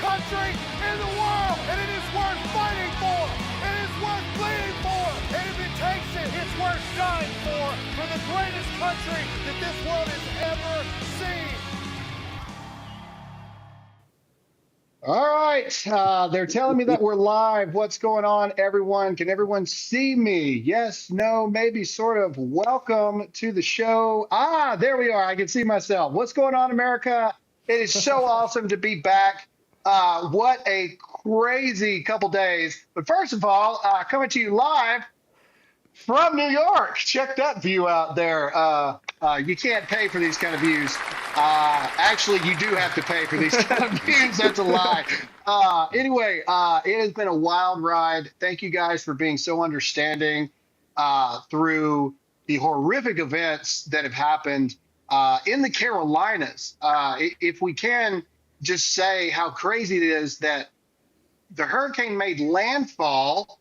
country in the world, and it is worth fighting for. It is worth bleeding for, and if it takes it, it's worth dying for the greatest country that this world has ever seen. All right, they're telling me that we're live. What's going on, everyone? Can everyone see me? Yes, no, maybe, sort of. Welcome to the show. There we are. I can see myself. What's going on, America? It is so awesome to be back. What a crazy couple days. But first of all, coming to you live from New York. Check that view out there. You can't pay for these kind of views. Actually, you do have to pay for these kind of views. That's a lie. Anyway, it has been a wild ride. Thank you guys for being so understanding through the horrific events that have happened in the Carolinas. If we can just say how crazy it is that the hurricane made landfall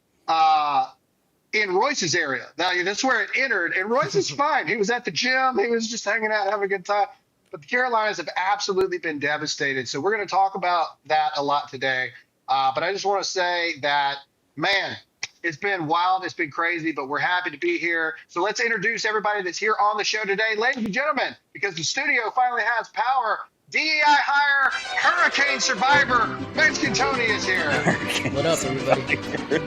in Royce's area. That's where it entered, and Royce is fine. He was at the gym. He was just hanging out, having a good time. But the Carolinas have absolutely been devastated. So we're going to talk about that a lot today. But I just want to say that, man, it's been wild. It's been crazy, but we're happy to be here. So let's introduce everybody that's here on the show today. Ladies and gentlemen, because the studio finally has power, DEI hire, hurricane survivor, Vance is here. What up, everybody?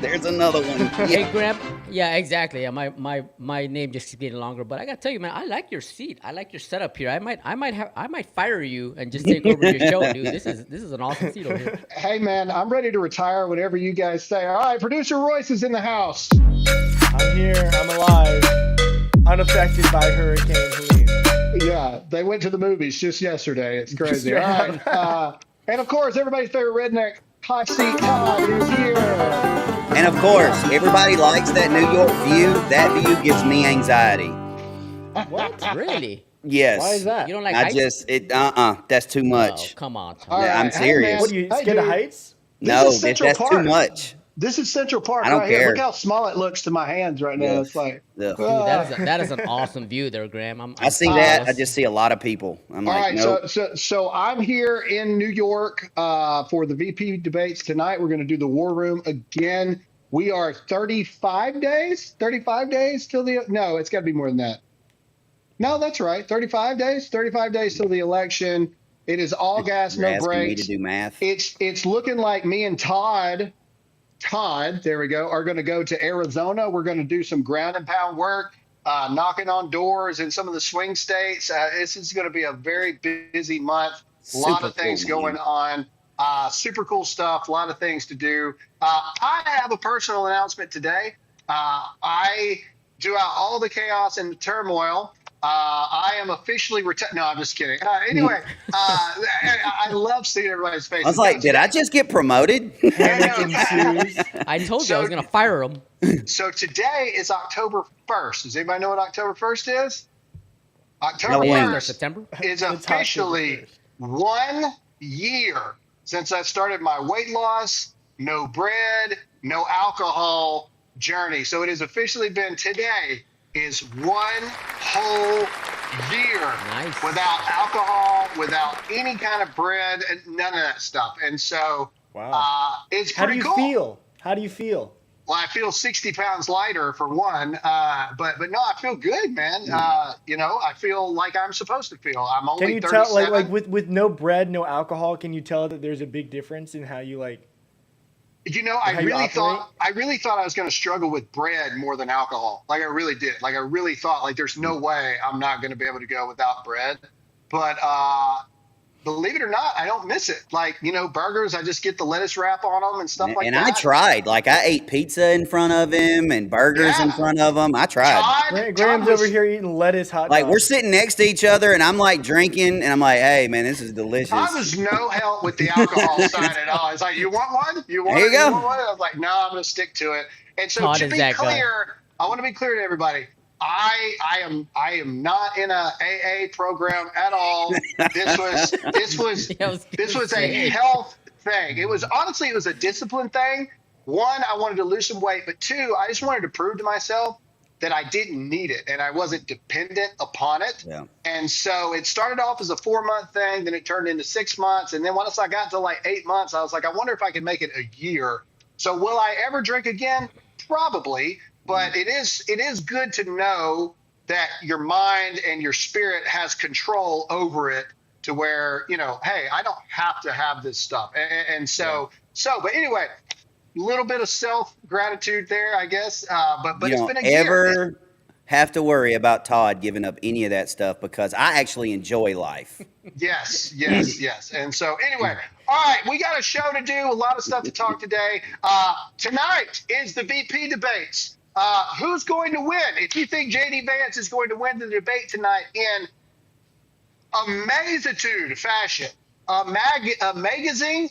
There's another one. Hey, Graham. Yeah, exactly. Yeah, my name just keeps getting longer. But I gotta tell you, man, I like your seat. I like your setup here. I might fire you and just take over your show, dude. This is an awesome seat over here. Hey, man, I'm ready to retire whenever you guys say. All right, producer Royce is in the house. I'm here. I'm alive. Unaffected by Hurricane Helene. Yeah, they went to the movies just yesterday. It's crazy. All right. And of course, everybody's favorite redneck, Hot Seat Todd, is here. And of course, everybody likes that New York view. That view gives me anxiety. What? Really? Yes. Why is that? You don't like I heights? just that's too much. Oh, come on, Tom. All Yeah, right. I'm serious. What are you scared of heights? No, is Central that's Park. too much. This is Central Park I don't right here. care. Look how small it looks to my hands right now. Yes. It's like, Ugh. Dude, that is an awesome view there, Graham. I see that. I just see a lot of people. I'm all like, right. nope. So I'm here in New York for the VP debates tonight. We're going to do the War Room again. We are 35 days till no, it's got to be more than that. No, that's right. 35 days till the election. It is all gas, You're no asking me brakes. to do math. It's looking like me and Todd, there we go, are going to go to Arizona. We're going to do some ground and pound work, knocking on doors in some of the swing states. This is going to be a very busy month. A lot of things going on. Super cool stuff. A lot of things to do. I have a personal announcement today. I, throughout all the chaos and the turmoil, I am officially retired. No, I'm just kidding. Anyway, I love seeing everybody's faces. I was like, did I just get promoted? I told you I was gonna fire him. So today is October 1st. Does anybody know what October 1st is? October November. 1st September? is It's officially October 1 year since I started my weight loss, no bread, no alcohol journey. So it has officially been today is 1 whole year Nice. without alcohol, without any kind of bread, and none of that stuff. And so Wow. it's How do pretty you cool. feel? How do you feel? Well, I feel 60 pounds lighter for one, but no, I feel good, man. I feel like I'm supposed to feel. I'm only Can you 37. tell, like with no bread, no alcohol, can you tell that there's a big difference in how you like? I how you really operate? thought I was going to struggle with bread more than alcohol. Like I really did. Like I really thought, like there's no way I'm not going to be able to go without bread. But believe it or not, I don't miss it. Like, burgers, I just get the lettuce wrap on them and stuff like And that. I tried. Like, I ate pizza in front of him and burgers in front of him. I tried. Graham's over here eating lettuce hot Like, dogs. we're sitting next to each other, and I'm, like, drinking, and I'm like, hey, man, this is delicious. I was no help with the alcohol side at all. It's like, you want one? You want There you it? go. You want one? I was like, no, I'm going to stick to it. And so Todd to is be that guy. clear, I want to be clear to everybody. I am not in a AA program at all. This was a health thing. It was a discipline thing. One, I wanted to lose some weight, but two, I just wanted to prove to myself that I didn't need it and I wasn't dependent upon it. Yeah. And so it started off as a 4-month thing, then it turned into 6 months. And then once I got to like 8 months, I was like, I wonder if I could make it a year. So will I ever drink again? Probably. But it is good to know that your mind and your spirit has control over it to where, hey, I don't have to have this stuff. And but anyway, a little bit of self-gratitude there, I guess. But You it's don't been a year. ever have to worry about Todd giving up any of that stuff because I actually enjoy life. Yes. And so anyway, all right, we got a show to do, a lot of stuff to talk today. Tonight is the VP debates. Who's going to win? If you think JD Vance is going to win the debate tonight in amazitude fashion, a magnitude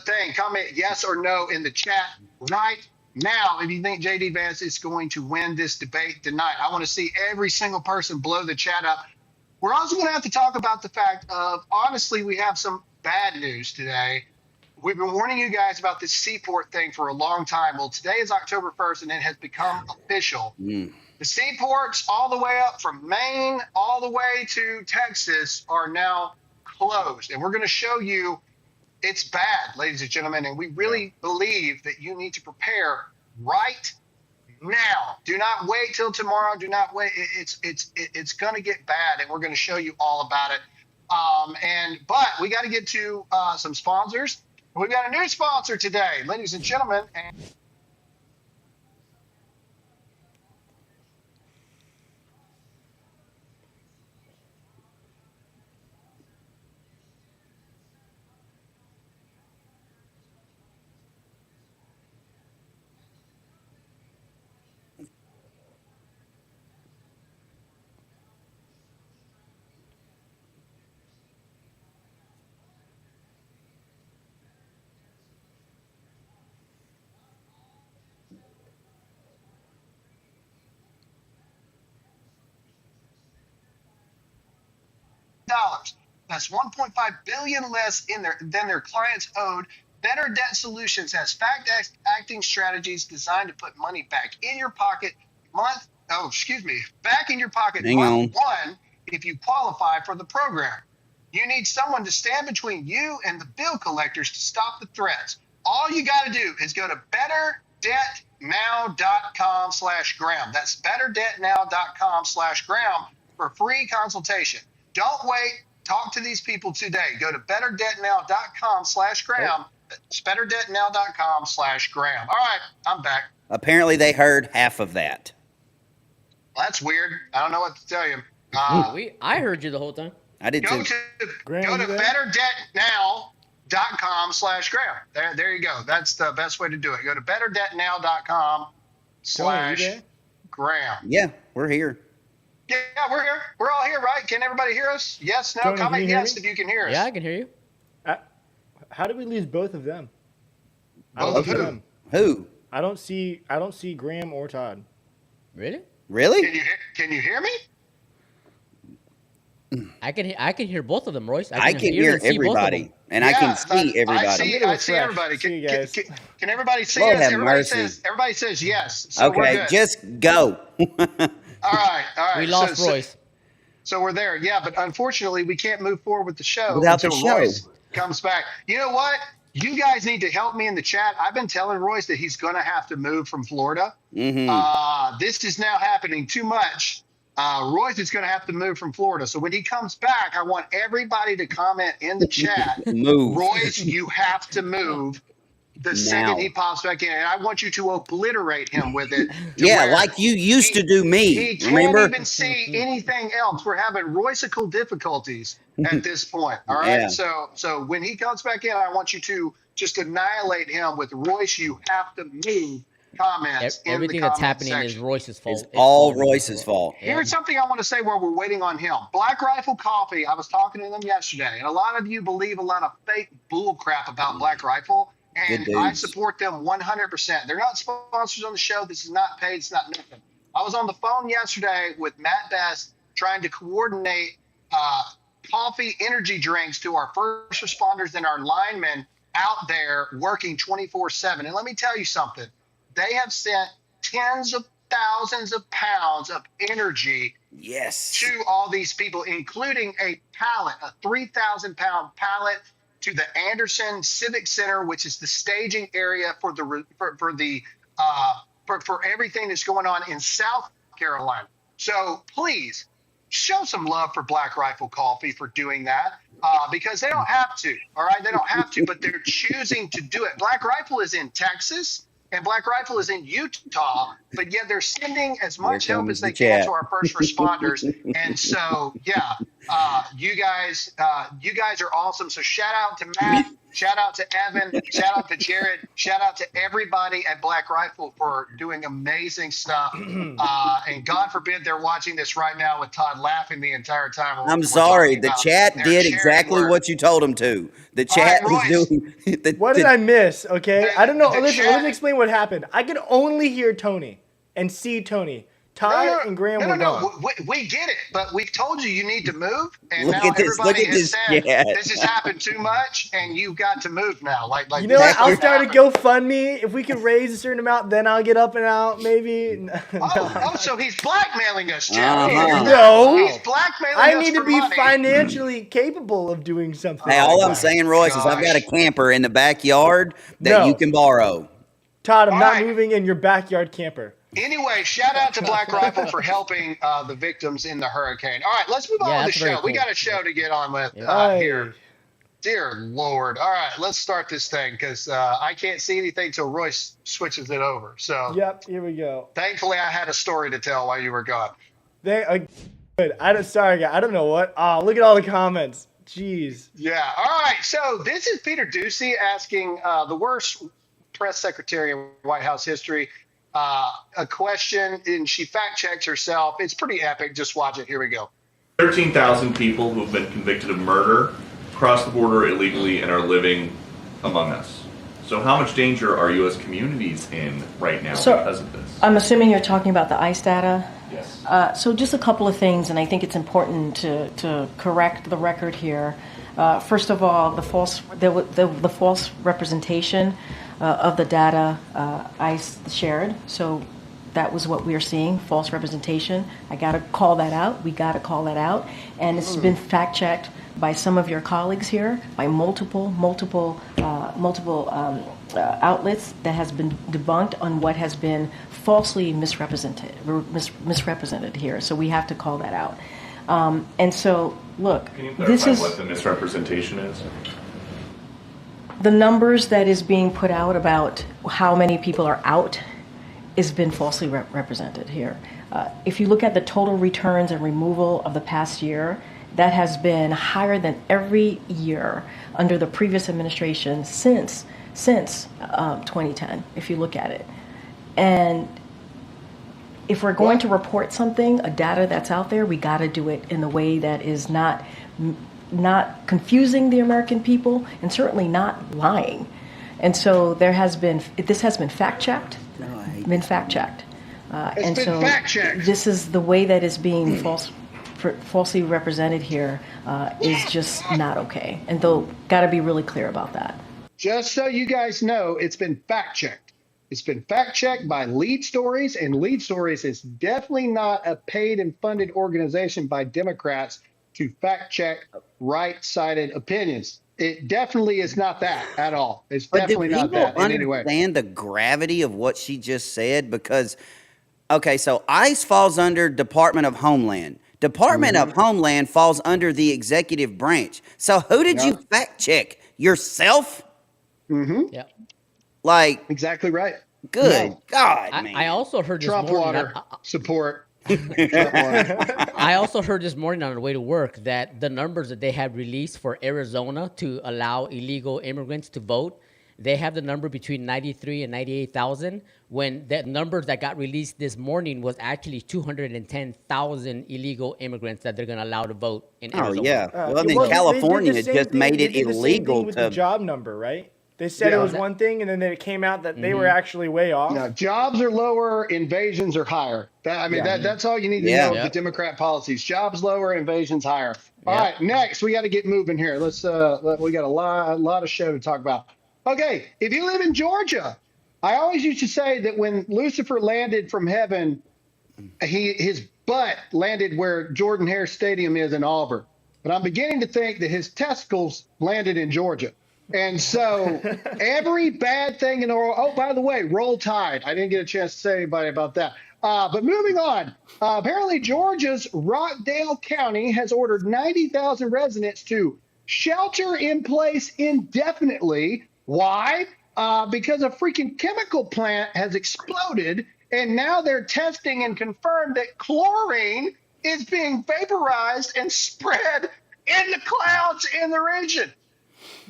thing. Comment yes or no in the chat right now if you think JD Vance is going to win this debate tonight. I want to see every single person blow the chat up. We're also going to have to talk about the fact of, honestly, we have some bad news today. We've been warning you guys about this seaport thing for a long time. Well, today is October 1st, and it has become official. The seaports all the way up from Maine all the way to Texas are now closed. And we're going to show you it's bad, ladies and gentlemen. And we really believe that you need to prepare right now. Do not wait till tomorrow. Do not wait. It's going to get bad, and we're going to show you all about it. But we got to get to some sponsors. We've got a new sponsor today, ladies and gentlemen. And that's 1.5 billion less than their clients owed. Better Debt Solutions has fact-acting strategies designed to put money back in your pocket month one if you qualify for the program. You need someone to stand between you and the bill collectors to stop the threats. All you got to do is go to betterdebtnow.com/Graham. That's betterdebtnow.com/Graham for free consultation. Don't wait. Talk to these people today. Go to betterdebtnow.com/Graham. It's betterdebtnow.com/Graham. All right, I'm back. Apparently, they heard half of that. Well, that's weird. I don't know what to tell you. I heard you the whole time. I did Go too. to betterdebtnow.com/Graham. There you go. That's the best way to do it. Go to betterdebtnow.com/Graham. Yeah, we're here. Yeah, we're here. We're all here, right? Can everybody hear us? Yes, no, Tony, can comment you hear yes me? if you can hear us. Yeah, I can hear you. How did we lose both of them? Both of who? Who? I don't see Graham or Todd. Really? Really? Can you hear me? I can hear both of them, Royce. I can hear and see both of everybody, them. and I can see everybody. I see refresh. everybody. See you guys. Can everybody see Lord us? have Everybody mercy. says yes. So we're Okay, good. just go. All right. We lost Royce. So we're there. Yeah, but unfortunately, we can't move forward with the show Without the until show. Royce comes back. You know what? You guys need to help me in the chat. I've been telling Royce that he's going to have to move from Florida. This is now happening too much. Royce is going to have to move from Florida. So when he comes back, I want everybody to comment in the chat. Move. Royce, you have to move the second he pops back in. And I want you to obliterate him with it. Yeah, like you used to do me. He can't Remember? even see anything else. We're having Roycical difficulties at this point. All right. Yeah. So when he comes back in, I want you to just annihilate him with Royce. You have to move comments. Everything in the that's comment happening is section. Royce's fault. It's all Royce's fault. Here's something I want to say while we're waiting on him. Black Rifle Coffee, I was talking to them yesterday, and a lot of you believe a lot of fake bull crap about Black Rifle, and Good I dudes. support them 100%. They're not sponsors on the show. This is not paid. It's not nothing. I was on the phone yesterday with Matt Best trying to coordinate coffee, energy drinks to our first responders and our linemen out there working 24/7. And let me tell you something. They have sent tens of thousands of pounds of energy Yes. to all these people, including a 3,000-pound pallet to the Anderson Civic Center, which is the staging area for everything that's going on in South Carolina. So please show some love for Black Rifle Coffee for doing that, because they don't have to. All right, they don't have to, but they're choosing to do it. Black Rifle is in Texas. And Black Rifle is in Utah, but yet they're sending as much help as they can to our first responders. And so, yeah, you guys are awesome. So shout out to Matt, shout out to Evan, shout out to Jared, shout out to everybody at Black Rifle for doing amazing stuff. And God forbid they're watching this right now with Todd laughing the entire time. I'm sorry. The chat did exactly what you told them to. The chat was doing. What did I miss? Okay, I don't know. the Listen, chat- let me explain what happened. I could only hear Tony and see Tony. Todd and Graham were gone. We get it, but we've told you need to move, and Look now at this, everybody look at has this said chat. this has happened too much, and you've got to move now. Like You know what? I'll this start a happened. GoFundMe. If we can raise a certain amount, then I'll get up and out. Maybe. Oh, so he's blackmailing us, Jeff. Uh-huh. No. He's blackmailing I us need to for be money. financially capable of doing something. Hey, all like I'm that. saying, Royce, is I've got a camper in the backyard that No. you can borrow. Todd, I'm All not right. moving in your backyard camper. Anyway, shout out to Black Rifle for helping the victims in the hurricane. All right, let's move on Yeah, with the that's very show. We cool. got a show to get on with Aye. here. Dear Lord. All right, let's start this thing because I can't see anything till Royce switches it over. So Yep, here we go. thankfully I had a story to tell while you were gone. Good. Sorry, guys. I don't know what. Oh, look at all the comments. Jeez. Yeah. All right. So this is Peter Ducey asking the worst press secretary in White House history a question, and she fact checks herself. It's pretty epic. Just watch it. Here we go. 13,000 people who have been convicted of murder crossed the border illegally and are living among us. So how much danger are U.S. communities in right now because of this? I'm assuming you're talking about the ICE data. Yes. So just a couple of things, and I think it's important to correct the record here. First of all, the false representation of the data ICE shared. So that was what we are seeing, false representation. I got to call that out. We got to call that out. And it's been fact checked by some of your colleagues here, by multiple outlets that has been debunked on what has been falsely misrepresented here. So we have to call that out. And so, look, Can you this clarify is what the misrepresentation is? the numbers that is being put out about how many people are out has been falsely represented here. If you look at the total returns and removal of the past year, that has been higher than every year under the previous administration since 2010, if you look at it. And if we're going to report something, a data that's out there, we got to do it in a way that is not confusing the American people and certainly not lying. And so this has been fact checked. It's been fact checked. This is the way that is being falsely represented here is just not okay. And they'll got to be really clear about that. Just so you guys know, it's been fact checked. It's been fact checked by Lead Stories, and Lead Stories is definitely not a paid and funded organization by Democrats to fact check right-sided opinions. It definitely is not that at all. It's definitely not that in any way. Understand the gravity of what she just said? Because, okay, so ICE falls under Department of Homeland. Department of Homeland falls under the executive branch. So who did you fact check? Yourself? Yeah. Like, Exactly right. good No. God, man. I also heard this Trump morning. water support. Trump water. I also heard this morning on the way to work that the numbers that they had released for Arizona to allow illegal immigrants to vote, they have the number between 93 and 98,000, when that number that got released this morning was actually 210,000 illegal immigrants that they're going to allow to vote in Oh, Arizona. yeah. Well, then They did California the same just thing- made they it did the same illegal thing with the to. job number, right? They said Yeah. it was one thing, and then it came out that they were actually way off. No, jobs are lower, invasions are higher. That's all you need to know of the Democrat policies. Jobs lower, invasions higher. All Yeah. right, next we got to get moving here. We got a lot of show to talk about. Okay, if you live in Georgia, I always used to say that when Lucifer landed from heaven, his butt landed where Jordan Hare Stadium is in Auburn. But I'm beginning to think that his testicles landed in Georgia. And so every bad thing in the world. Oh, by the way, roll tide. I didn't get a chance to say anybody about that. But moving on. Apparently, Georgia's Rockdale County has ordered 90,000 residents to shelter in place indefinitely. Why? Because a freaking chemical plant has exploded, and now they're testing and confirmed that chlorine is being vaporized and spread in the clouds in the region.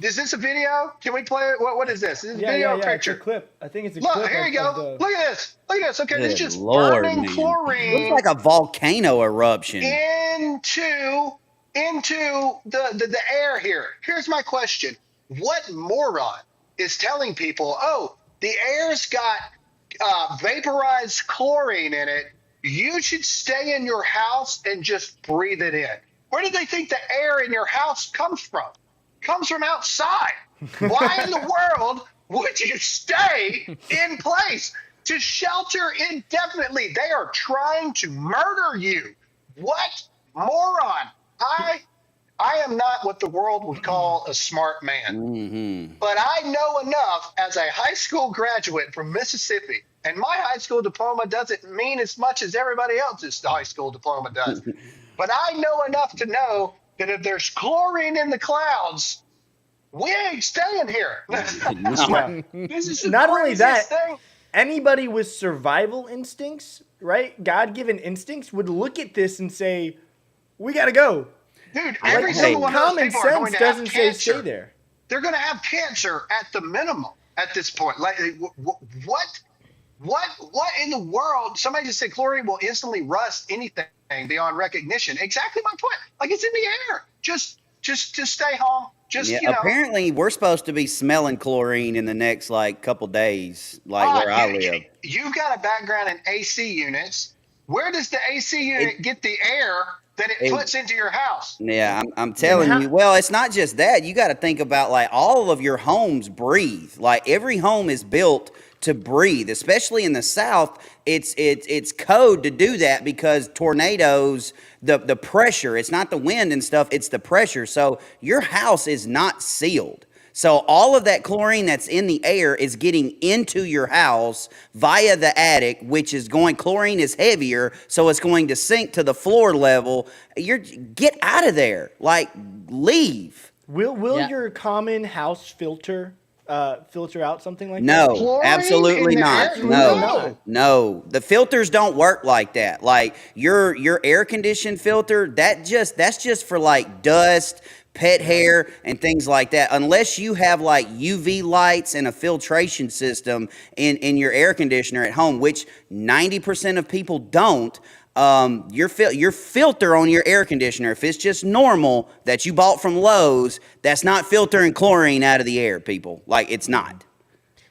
Is this a video? Can we play it? What is this? Is this a video or It's picture? a clip. I think it's a Look, clip. here you go. Look at this. Look at this. Okay, this is Good just Lord, burning man. chlorine Looks like a volcano eruption. into the air here. Here's my question. What moron is telling people, oh, the air's got vaporized chlorine in it. You should stay in your house and just breathe it in. Where do they think the air in your house comes from? Comes from outside. Why in the world would you stay in place to shelter indefinitely? They are trying to murder you. What moron? I am not what the world would call a smart man, but I know enough as a high school graduate from Mississippi, and my high school diploma doesn't mean as much as everybody else's high school diploma does. But I know enough to know that if there's chlorine in the clouds, we ain't staying here. This is the Not only craziest that, thing. anybody with survival instincts, right? God-given instincts would look at this and say, "We gotta go." Dude, every Like, single one of those common people are going sense to have doesn't say cancer. stay there. They're going to have cancer at the minimum at this point. Like, what in the world? Somebody just said chlorine will instantly rust anything beyond recognition. Exactly my point. Like, it's in the air. Just stay home. Just, Yeah, apparently we're supposed to be smelling chlorine in the next like couple days, like where I live. You've got a background in AC units. Where does the AC unit get the air that it puts into your house? Yeah, I'm telling you. Well, it's not just that. You got to think about like all of your homes breathe. Like every home is built to breathe, especially in the South. It's code to do that because tornadoes, the pressure, it's not the wind and stuff, it's the pressure. So your house is not sealed. So all of that chlorine that's in the air is getting into your house via the attic, which is chlorine is heavier, so it's going to sink to the floor level. Get out of there. Like, leave. Will your common house filter out something like that? No, Chlorine absolutely in the not. air? No. The filters don't work like that. Like your air conditioned filter, that's just for like dust, pet hair, and things like that. Unless you have like UV lights and a filtration system in your air conditioner at home, which 90% of people don't. Your filter on your air conditioner, if it's just normal that you bought from Lowe's, that's not filtering chlorine out of the air, people. Like, it's not.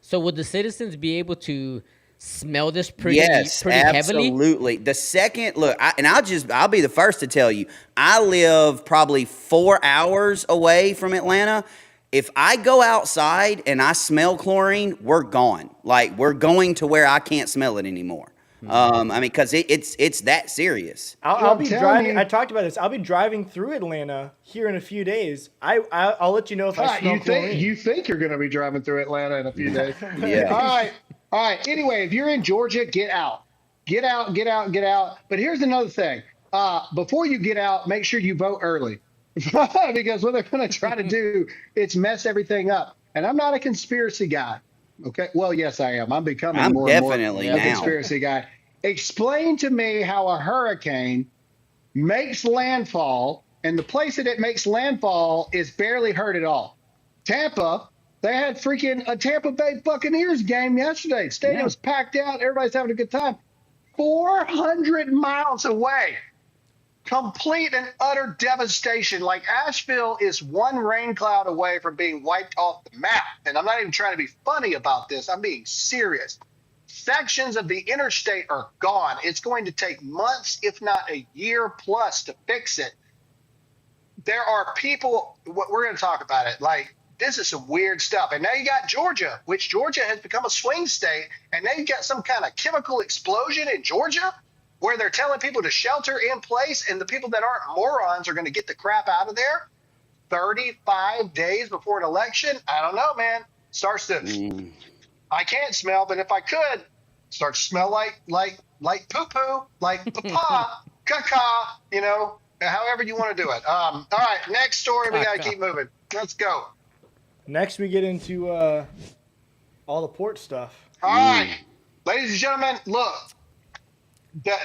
So would the citizens be able to smell this pretty heavily? Absolutely. The second, look, I'll be the first to tell you, I live probably 4 hours away from Atlanta. If I go outside and I smell chlorine, we're gone. Like, we're going to where I can't smell it anymore. I mean, because it's that serious. I'll be driving. I talked about this. I'll be driving through Atlanta here in a few days. I'll let you know if I smell chlorine. You think you're going to be driving through Atlanta in a few days? Yeah. All right. Anyway, if you're in Georgia, get out. Get out. But here's another thing. Before you get out, make sure you vote early. Because what they're going to try to do is mess everything up. And I'm not a conspiracy guy. Okay. Well, yes, I am. I'm becoming more and more a conspiracy guy. Explain to me how a hurricane makes landfall, and the place that it makes landfall is barely hurt at all. Tampa, they had freaking a Tampa Bay Buccaneers game yesterday. Stadium's packed out. Everybody's having a good time. 400 miles away. Complete and utter devastation. Like, Asheville is one rain cloud away from being wiped off the map. And I'm not even trying to be funny about this. I'm being serious. Sections of the interstate are gone. It's going to take months, if not a year plus, to fix it. there are people, we're going to talk about it. Like, this is some weird stuff. And now you got Georgia, which Georgia has become a swing state. And now you got some kind of chemical explosion in Georgia where they're telling people to shelter in place. And the people that aren't morons are going to get the crap out of there 35 days before an election. I don't know, man. Starts to, I can't smell, but if I could, starts to smell like poo-poo, like papa, caca, you know, however you want to do it. All right, next story. We got to keep moving. Let's go. Next, we get into all the port stuff. All right, ladies and gentlemen, look,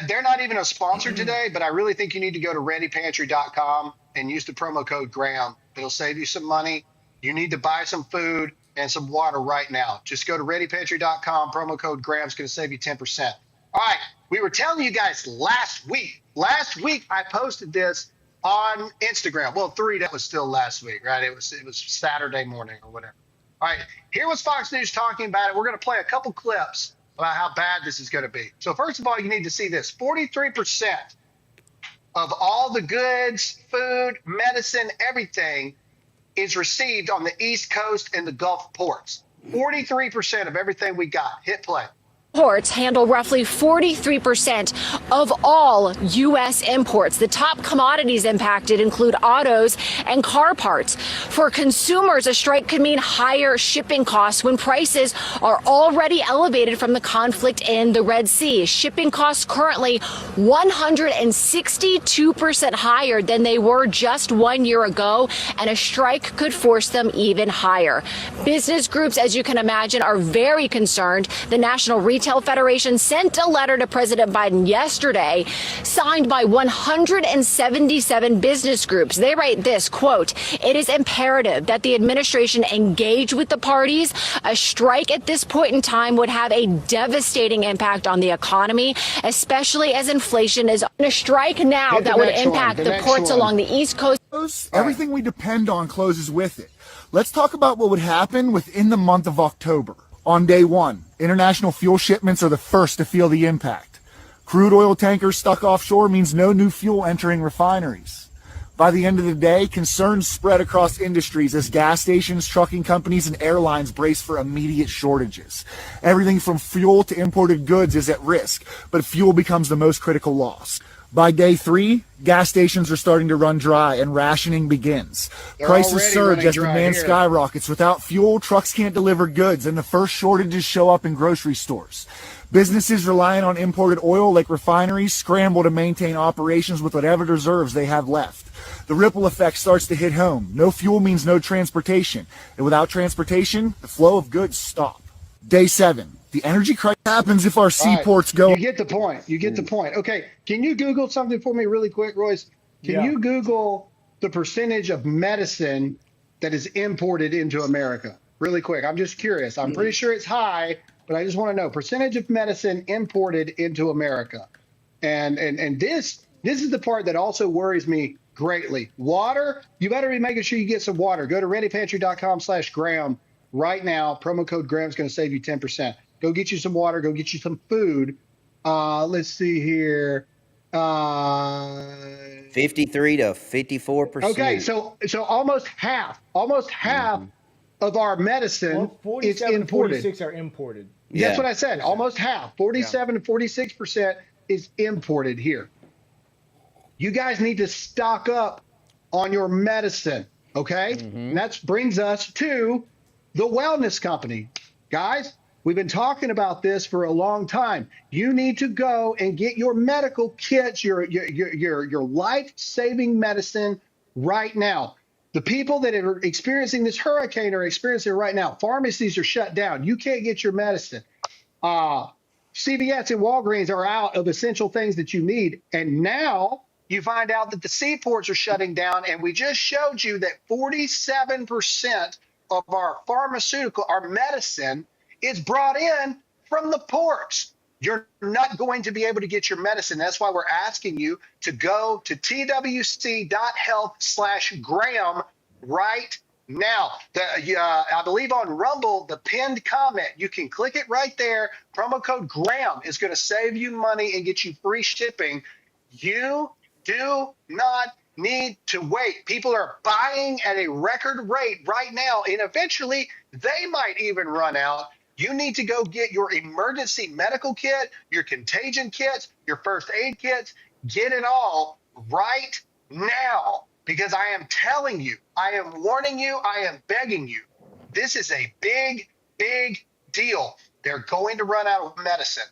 they're not even a sponsor today, but I really think you need to go to readypantry.com and use the promo code Graham. It'll save you some money. You need to buy some food and some water right now. Just go to readypantry.com. Promo code Graham's going to save you 10%. All right, we were telling you guys last week. Last week I posted this on Instagram. Well, that was still last week, right? It was Saturday morning or whatever. All right, here was Fox News talking about it. We're going to play a couple clips about how bad this is going to be. So first of all, you need to see this. 43% of all the goods, food, medicine, everything is received on the East Coast and the Gulf ports. 43% of everything we got. Hit play. Ports handle roughly 43% of all U.S. imports. The top commodities impacted include autos and car parts. For consumers, a strike could mean higher shipping costs when prices are already elevated from the conflict in the Red Sea. Shipping costs currently 162% higher than they were just 1 year ago, and a strike could force them even higher. Business groups, as you can imagine, are very concerned. The National Retail Federation sent a letter to President Biden yesterday, signed by 177 business groups. They write this, quote, "It is imperative that the administration engage with the parties. A strike at this point in time would have a devastating impact on the economy, especially as inflation is on a strike now that would impact the ports along the East Coast." Everything we depend on closes with it. Let's talk about what would happen within the month of October. On day one, international fuel shipments are the first to feel the impact. Crude oil tankers stuck offshore means no new fuel entering refineries. By the end of the day, concerns spread across industries as gas stations, trucking companies, and airlines brace for immediate shortages. Everything from fuel to imported goods is at risk, but fuel becomes the most critical loss. By day three, gas stations are starting to run dry and rationing begins. Prices surge as demand skyrockets. Without fuel, trucks can't deliver goods, and the first shortages show up in grocery stores. Businesses relying on imported oil, like refineries, scramble to maintain operations with whatever reserves they have left. The ripple effect starts to hit home. No fuel means no transportation, and without transportation, the flow of goods stop. Day 7. The energy crisis happens if our seaports go. You get the point. You get the point. Okay, can you Google something for me really quick, Royce? Can you Google the percentage of medicine that is imported into America? Really quick. I'm just curious. I'm pretty sure it's high, but I just want to know percentage of medicine imported into America. And this is the part that also worries me greatly. Water, you better be making sure you get some water. Go to readypantry.com/Graham right now. Promo code Graham's going to save you 10%. Go get you some water. Go get you some food. Let's see here. 53 to 54%. Okay, so almost half of our medicine is imported. 46 are imported. That's what I said. Almost half. 47 to 46% is imported here. You guys need to stock up on your medicine, okay? And that brings us to the wellness company. Guys, we've been talking about this for a long time. You need to go and get your medical kits, your life-saving medicine right now. The people that are experiencing this hurricane are experiencing it right now. Pharmacies are shut down. You can't get your medicine. CVS and Walgreens are out of essential things that you need. And now you find out that the seaports are shutting down. And we just showed you that 47% of our our medicine is brought in from the ports. You're not going to be able to get your medicine. That's why we're asking you to go to twc.health/Graham right now. I believe on Rumble, the pinned comment, you can click it right there. Promo code Graham is going to save you money and get you free shipping. You do not need to wait. People are buying at a record rate right now, and eventually they might even run out. You need to go get your emergency medical kit, your contagion kits, your first aid kits. Get it all right now, because I am telling you, I am warning you, I am begging you. This is a big, big deal. They're going to run out of medicine.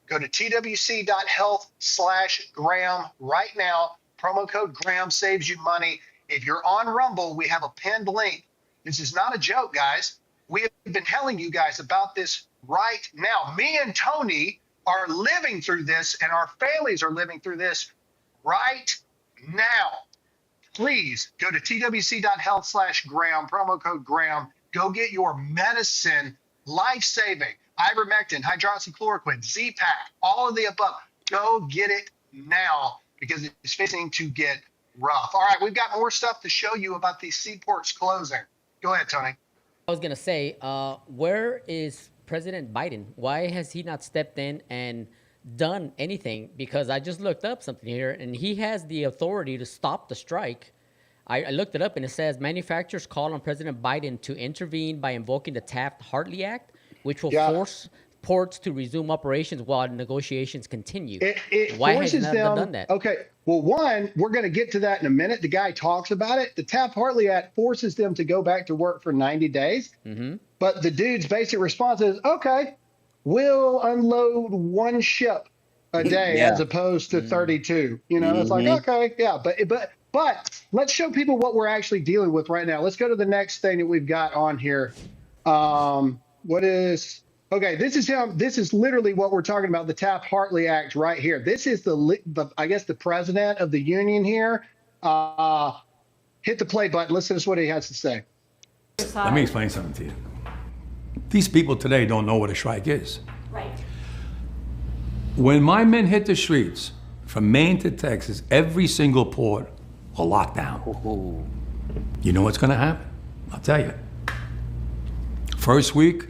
Go to twc.health/Graham right now. Promo code Graham saves you money. If you're on Rumble, we have a pinned link. This is not a joke, guys. We have been telling you guys about this right now. Me and Tony are living through this, and our families are living through this right now. Please go to twc.health/Graham, promo code Graham. Go get your medicine, life-saving, ivermectin, hydroxychloroquine, Z-Pack, all of the above. Go get it now, because it's fixing to get rough. All right, we've got more stuff to show you about these seaports closing. Go ahead, Tony. I was gonna say, where is President Biden? Why has he not stepped in and done anything? Because I just looked up something here, and he has the authority to stop the strike. I looked it up, and it says manufacturers call on President Biden to intervene by invoking the Taft-Hartley Act, which will force ports to resume operations while negotiations continue. Why has he not done that? Okay, well, one, we're going to get to that in a minute. The guy talks about it. The Taft-Hartley Act forces them to go back to work for 90 days. Mm-hmm. But the dude's basic response is, okay, we'll unload one ship a day as opposed to 32. You know, it's like, okay, yeah, but let's show people what we're actually dealing with right now. Let's go to the next thing that we've got on here. This is him. This is literally what we're talking about, the Taft-Hartley Act right here. This is I guess the president of the union here. Hit the play button. Listen to what he has to say. Let me explain something to you. These people today don't know what a strike is. Right. When my men hit the streets, from Maine to Texas, every single port will lock down. You know what's going to happen? I'll tell you. First week,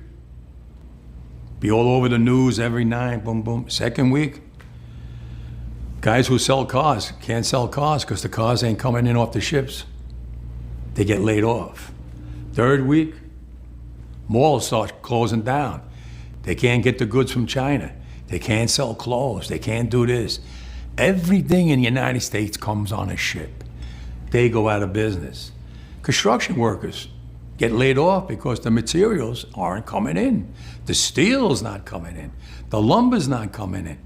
be all over the news every night, boom, boom. Second week, guys who sell cars can't sell cars because the cars ain't coming in off the ships. They get laid off. Third week, malls start closing down. They can't get the goods from China. They can't sell clothes. They can't do this. Everything in the United States comes on a ship. They go out of business. Construction workers get laid off because the materials aren't coming in. The steel's not coming in. The lumber's not coming in.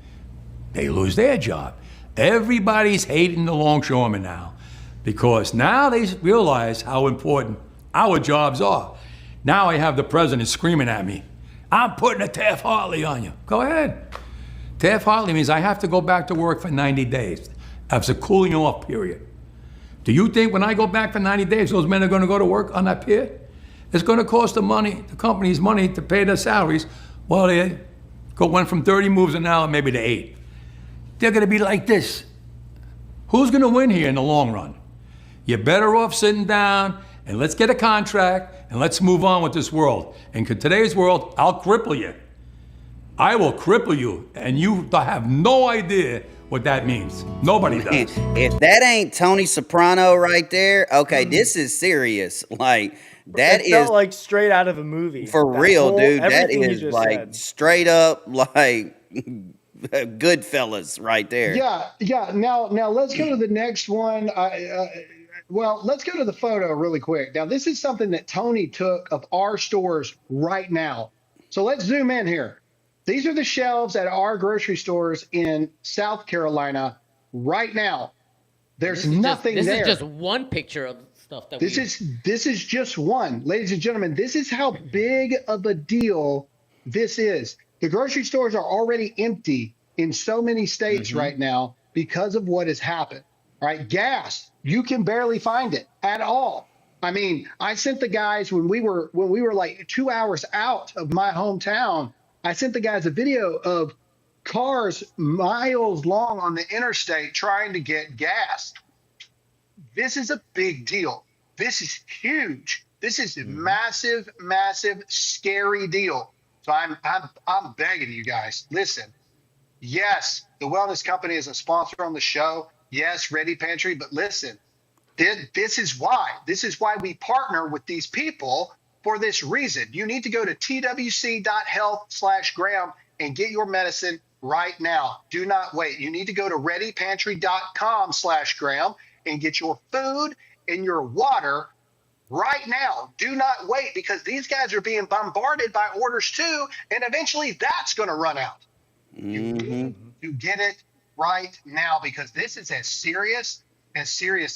They lose their job. Everybody's hating the longshoremen now because now they realize how important our jobs are. Now I have the president screaming at me, I'm putting a Taft-Hartley on you. Go ahead. Taft-Hartley means I have to go back to work for 90 days. That's a cooling off period. Do you think when I go back for 90 days, those men are going to go to work on that pier? It's going to cost the company's money to pay their salaries. Well, they went from 30 moves an hour maybe to 8. They're going to be like this. Who's going to win here in the long run? You're better off sitting down and let's get a contract and let's move on with this world. And in today's world, I'll cripple you. I will cripple you, and you have no idea what that means. Nobody does. If that ain't Tony Soprano right there, okay, this is serious. Like, that it felt like straight out of a movie. For real, dude. That is like straight up like Goodfellas right there. Yeah. Now let's go to the next one. Let's go to the photo really quick. Now, this is something that Tony took of our stores right now. So let's zoom in here. These are the shelves at our grocery stores in South Carolina right now. There's nothing there. This is just one picture of stuff that this is just one. Ladies and gentlemen, this is how big of a deal this is. The grocery stores are already empty in so many states right now because of what has happened. All right, gas, you can barely find it at all. I mean, I sent the guys when we were like 2 hours out of my hometown, I sent the guys a video of cars miles long on the interstate trying to get gas. This is a big deal. This is huge. This is a massive, massive, scary deal. So I'm begging you guys, listen. Yes, the Wellness Company is a sponsor on the show. Yes, Ready Pantry, but listen, This is why. This is why we partner with these people for this reason. You need to go to twc.health/Graham and get your medicine right now. Do not wait. You need to go to readypantry.com/Graham and get your food and your water right now. Do not wait, because these guys are being bombarded by orders too, and eventually that's going to run out. You need to get it right now, because this is as serious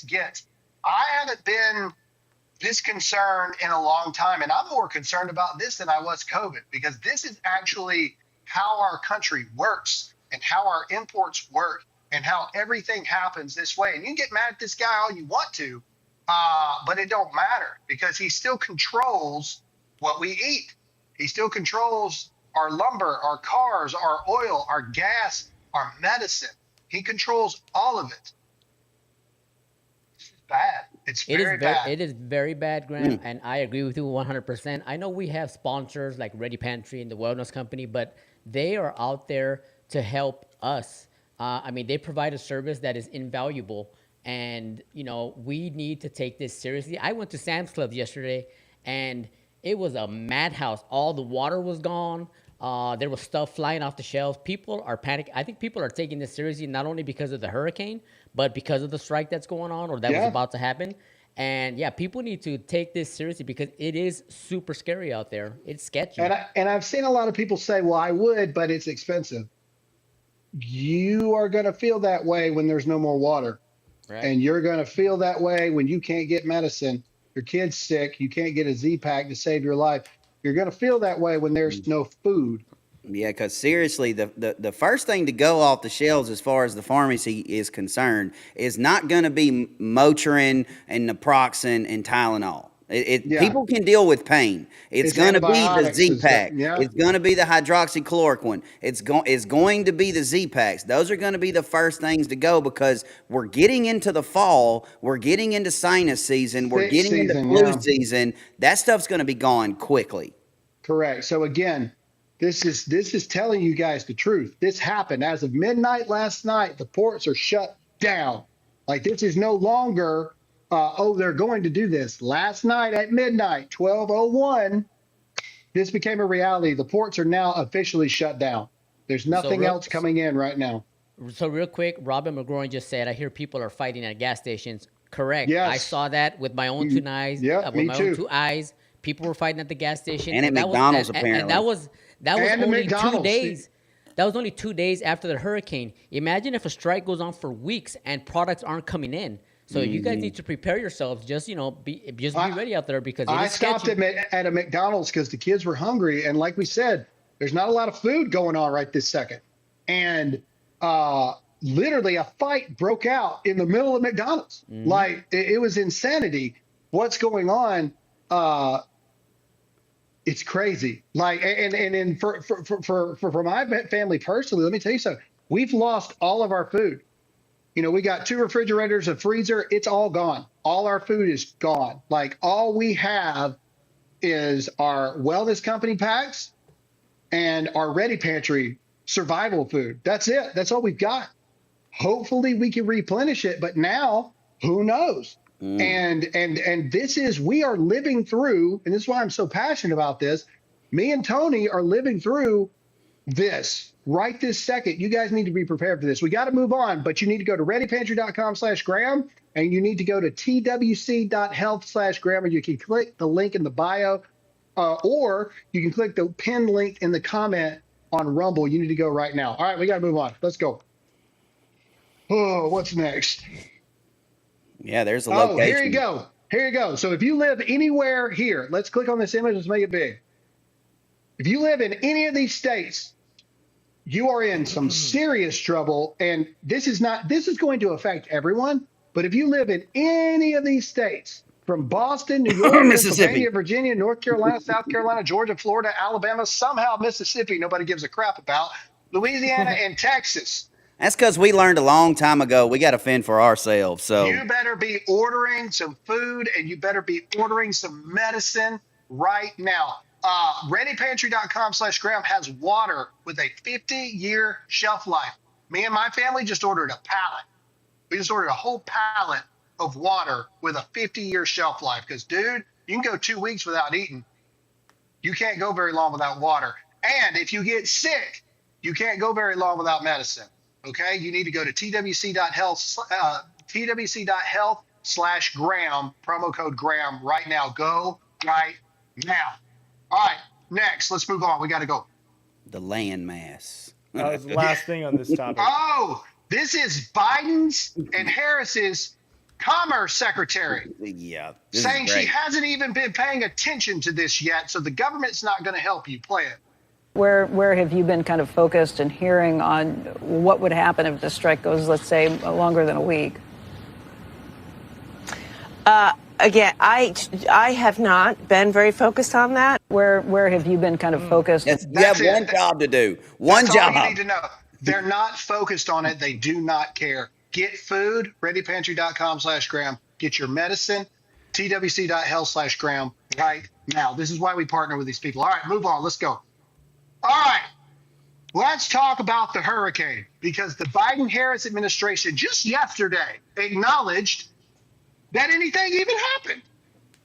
gets. I haven't been this concerned in a long time, and I'm more concerned about this than I was COVID, because this is actually how our country works and how our imports work and how everything happens this way. And you can get mad at this guy all you want to, but it don't matter, because he still controls what we eat. He still controls our lumber, our cars, our oil, our gas, our medicine. He controls all of it. This is bad. It's very bad. It is very bad, Graham, and I agree with you 100%. I know we have sponsors like Ready Pantry and the Wellness Company, but they are out there to help us. I mean, they provide a service that is invaluable, and, you know, we need to take this seriously. I went to Sam's Club yesterday, and it was a madhouse. All the water was gone. There was stuff flying off the shelves. People are panicking. I think people are taking this seriously, not only because of the hurricane, but because of the strike that's going on, or that was about to happen. And yeah, people need to take this seriously, because it is super scary out there. It's sketchy. And I've seen a lot of people say, well, I would, but it's expensive. You are going to feel that way when there's no more water. Right. And you're going to feel that way when you can't get medicine. Your kid's sick. You can't get a Z-Pack to save your life. You're going to feel that way when there's no food. Yeah, because seriously, the first thing to go off the shelves as far as the pharmacy is concerned is not going to be Motrin and naproxen and Tylenol. People can deal with pain. It's going to be the Z-Pack. It's going to be the hydroxychloroquine. It's going to be the Z-Packs. Those are going to be the first things to go, because we're getting into the fall. We're getting into sinus season. We're getting into flu season. That stuff's going to be gone quickly. Correct. So again, this is telling you guys the truth. This happened as of midnight last night. The ports are shut down. Like, this is no longer they're going to do this. Last night at midnight, 12:01, this became a reality. The ports are now officially shut down. There's nothing else coming in right now. So real quick, Robin McGroin just said, I hear people are fighting at gas stations. Correct. Yes. I saw that with my own two eyes. Yeah, with my own two eyes. People were fighting at the gas station. And at McDonald's, apparently. And that was only 2 days. That was only 2 days after the hurricane. Imagine if a strike goes on for weeks and products aren't coming in. So you guys need to prepare yourselves. Just, be ready out there, because I stopped at a McDonald's because the kids were hungry. And like we said, there's not a lot of food going on right this second. And literally a fight broke out in the middle of McDonald's. Like, it was insanity. What's going on? It's crazy. Like, and for my family personally, let me tell you something. We've lost all of our food. You know, we got 2 refrigerators, a freezer. It's all gone. All our food is gone. Like, all we have is our Wellness Company packs and our Ready Pantry survival food. That's it. That's all we've got. Hopefully we can replenish it, but now who knows? And we are living through, and this is why I'm so passionate about this. Me and Tony are living through this right this second. You guys need to be prepared for this. We got to move on, but you need to go to readypantry.com/Graham, and you need to go to twc.health/Graham, and you can click the link in the bio, or you can click the pinned link in the comment on Rumble. You need to go right now. All right, we got to move on. Let's go. Oh, what's next? Yeah, there's a location. Oh, here you go. Here you go. So if you live anywhere here, let's click on this image. Let's make it big. If you live in any of these states, you are in some serious trouble. And this is going to affect everyone. But if you live in any of these states, from Boston, New York, Pennsylvania, Virginia, North Carolina, South Carolina, Georgia, Florida, Alabama, somehow Mississippi, nobody gives a crap about, Louisiana, and Texas. That's because we learned a long time ago we got to fend for ourselves. So you better be ordering some food, and you better be ordering some medicine right now. ReadyPantry.com/Graham has water with a 50-year shelf life. Me and my family just ordered a pallet. We just ordered a whole pallet of water with a 50-year shelf life. Because, dude, you can go 2 weeks without eating. You can't go very long without water. And if you get sick, you can't go very long without medicine. Okay? You need to go to twc.health, twc.health/Graham, promo code Graham right now. Go right now. All right, next, let's move on. We got to go. The landmass. That was the last thing on this topic. Oh, this is Biden's and Harris's Commerce Secretary Yeah. saying she hasn't even been paying attention to this yet, so the government's not going to help you. Play it. Where have you been kind of focused and hearing on what would happen if the strike goes, let's say, longer than a week? Again, I have not been very focused on that. Where have you been kind of focused? You have one job to do. That's job. all you need to know. They're not focused on it. They do not care. Get food, readypantry.com/Graham. Get your medicine, twc.health/Graham right now. This is why we partner with these people. All right, move on. Let's go. All right. Let's talk about the hurricane, because the Biden-Harris administration just yesterday acknowledged that anything even happened.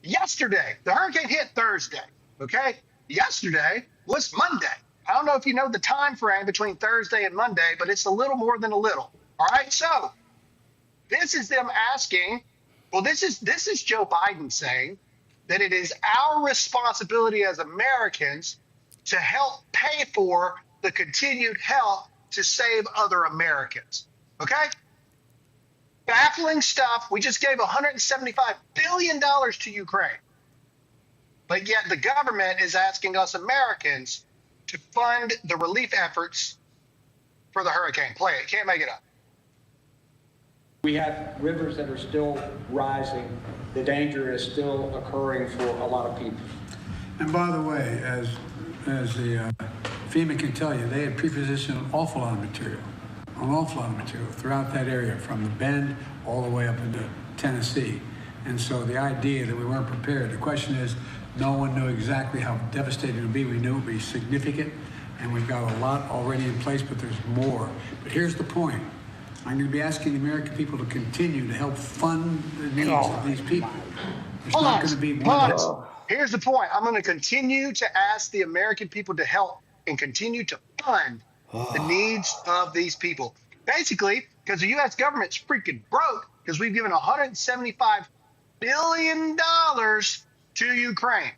Yesterday, the hurricane hit Thursday, okay? Yesterday was Monday. I don't know if you know the time frame between Thursday and Monday, but it's a little more than a little. All right, so this is them asking, well, this is Joe Biden saying that it is our responsibility as Americans to help pay for the continued help to save other Americans, okay? Baffling stuff. We just gave $175 billion to Ukraine. But yet the government is asking us Americans to fund the relief efforts for the hurricane. Play it. Can't make it up. We have rivers that are still rising. The danger is still occurring for a lot of people. And by the way, as the FEMA can tell you, they had pre-positioned an awful lot of material throughout that area, from the Bend all the way up into Tennessee. And so the idea that we weren't prepared, the question is, no one knew exactly how devastating it would be. We knew it would be significant, and we've got a lot already in place, but there's more. But here's the point. I'm going to be asking the American people to continue to help fund the needs of these people. There's not going to be one. Here's the point. I'm going to continue to ask the American people to help and continue to fund the needs of these people. Basically, because the U.S. government's freaking broke, because we've given $175 billion to Ukraine.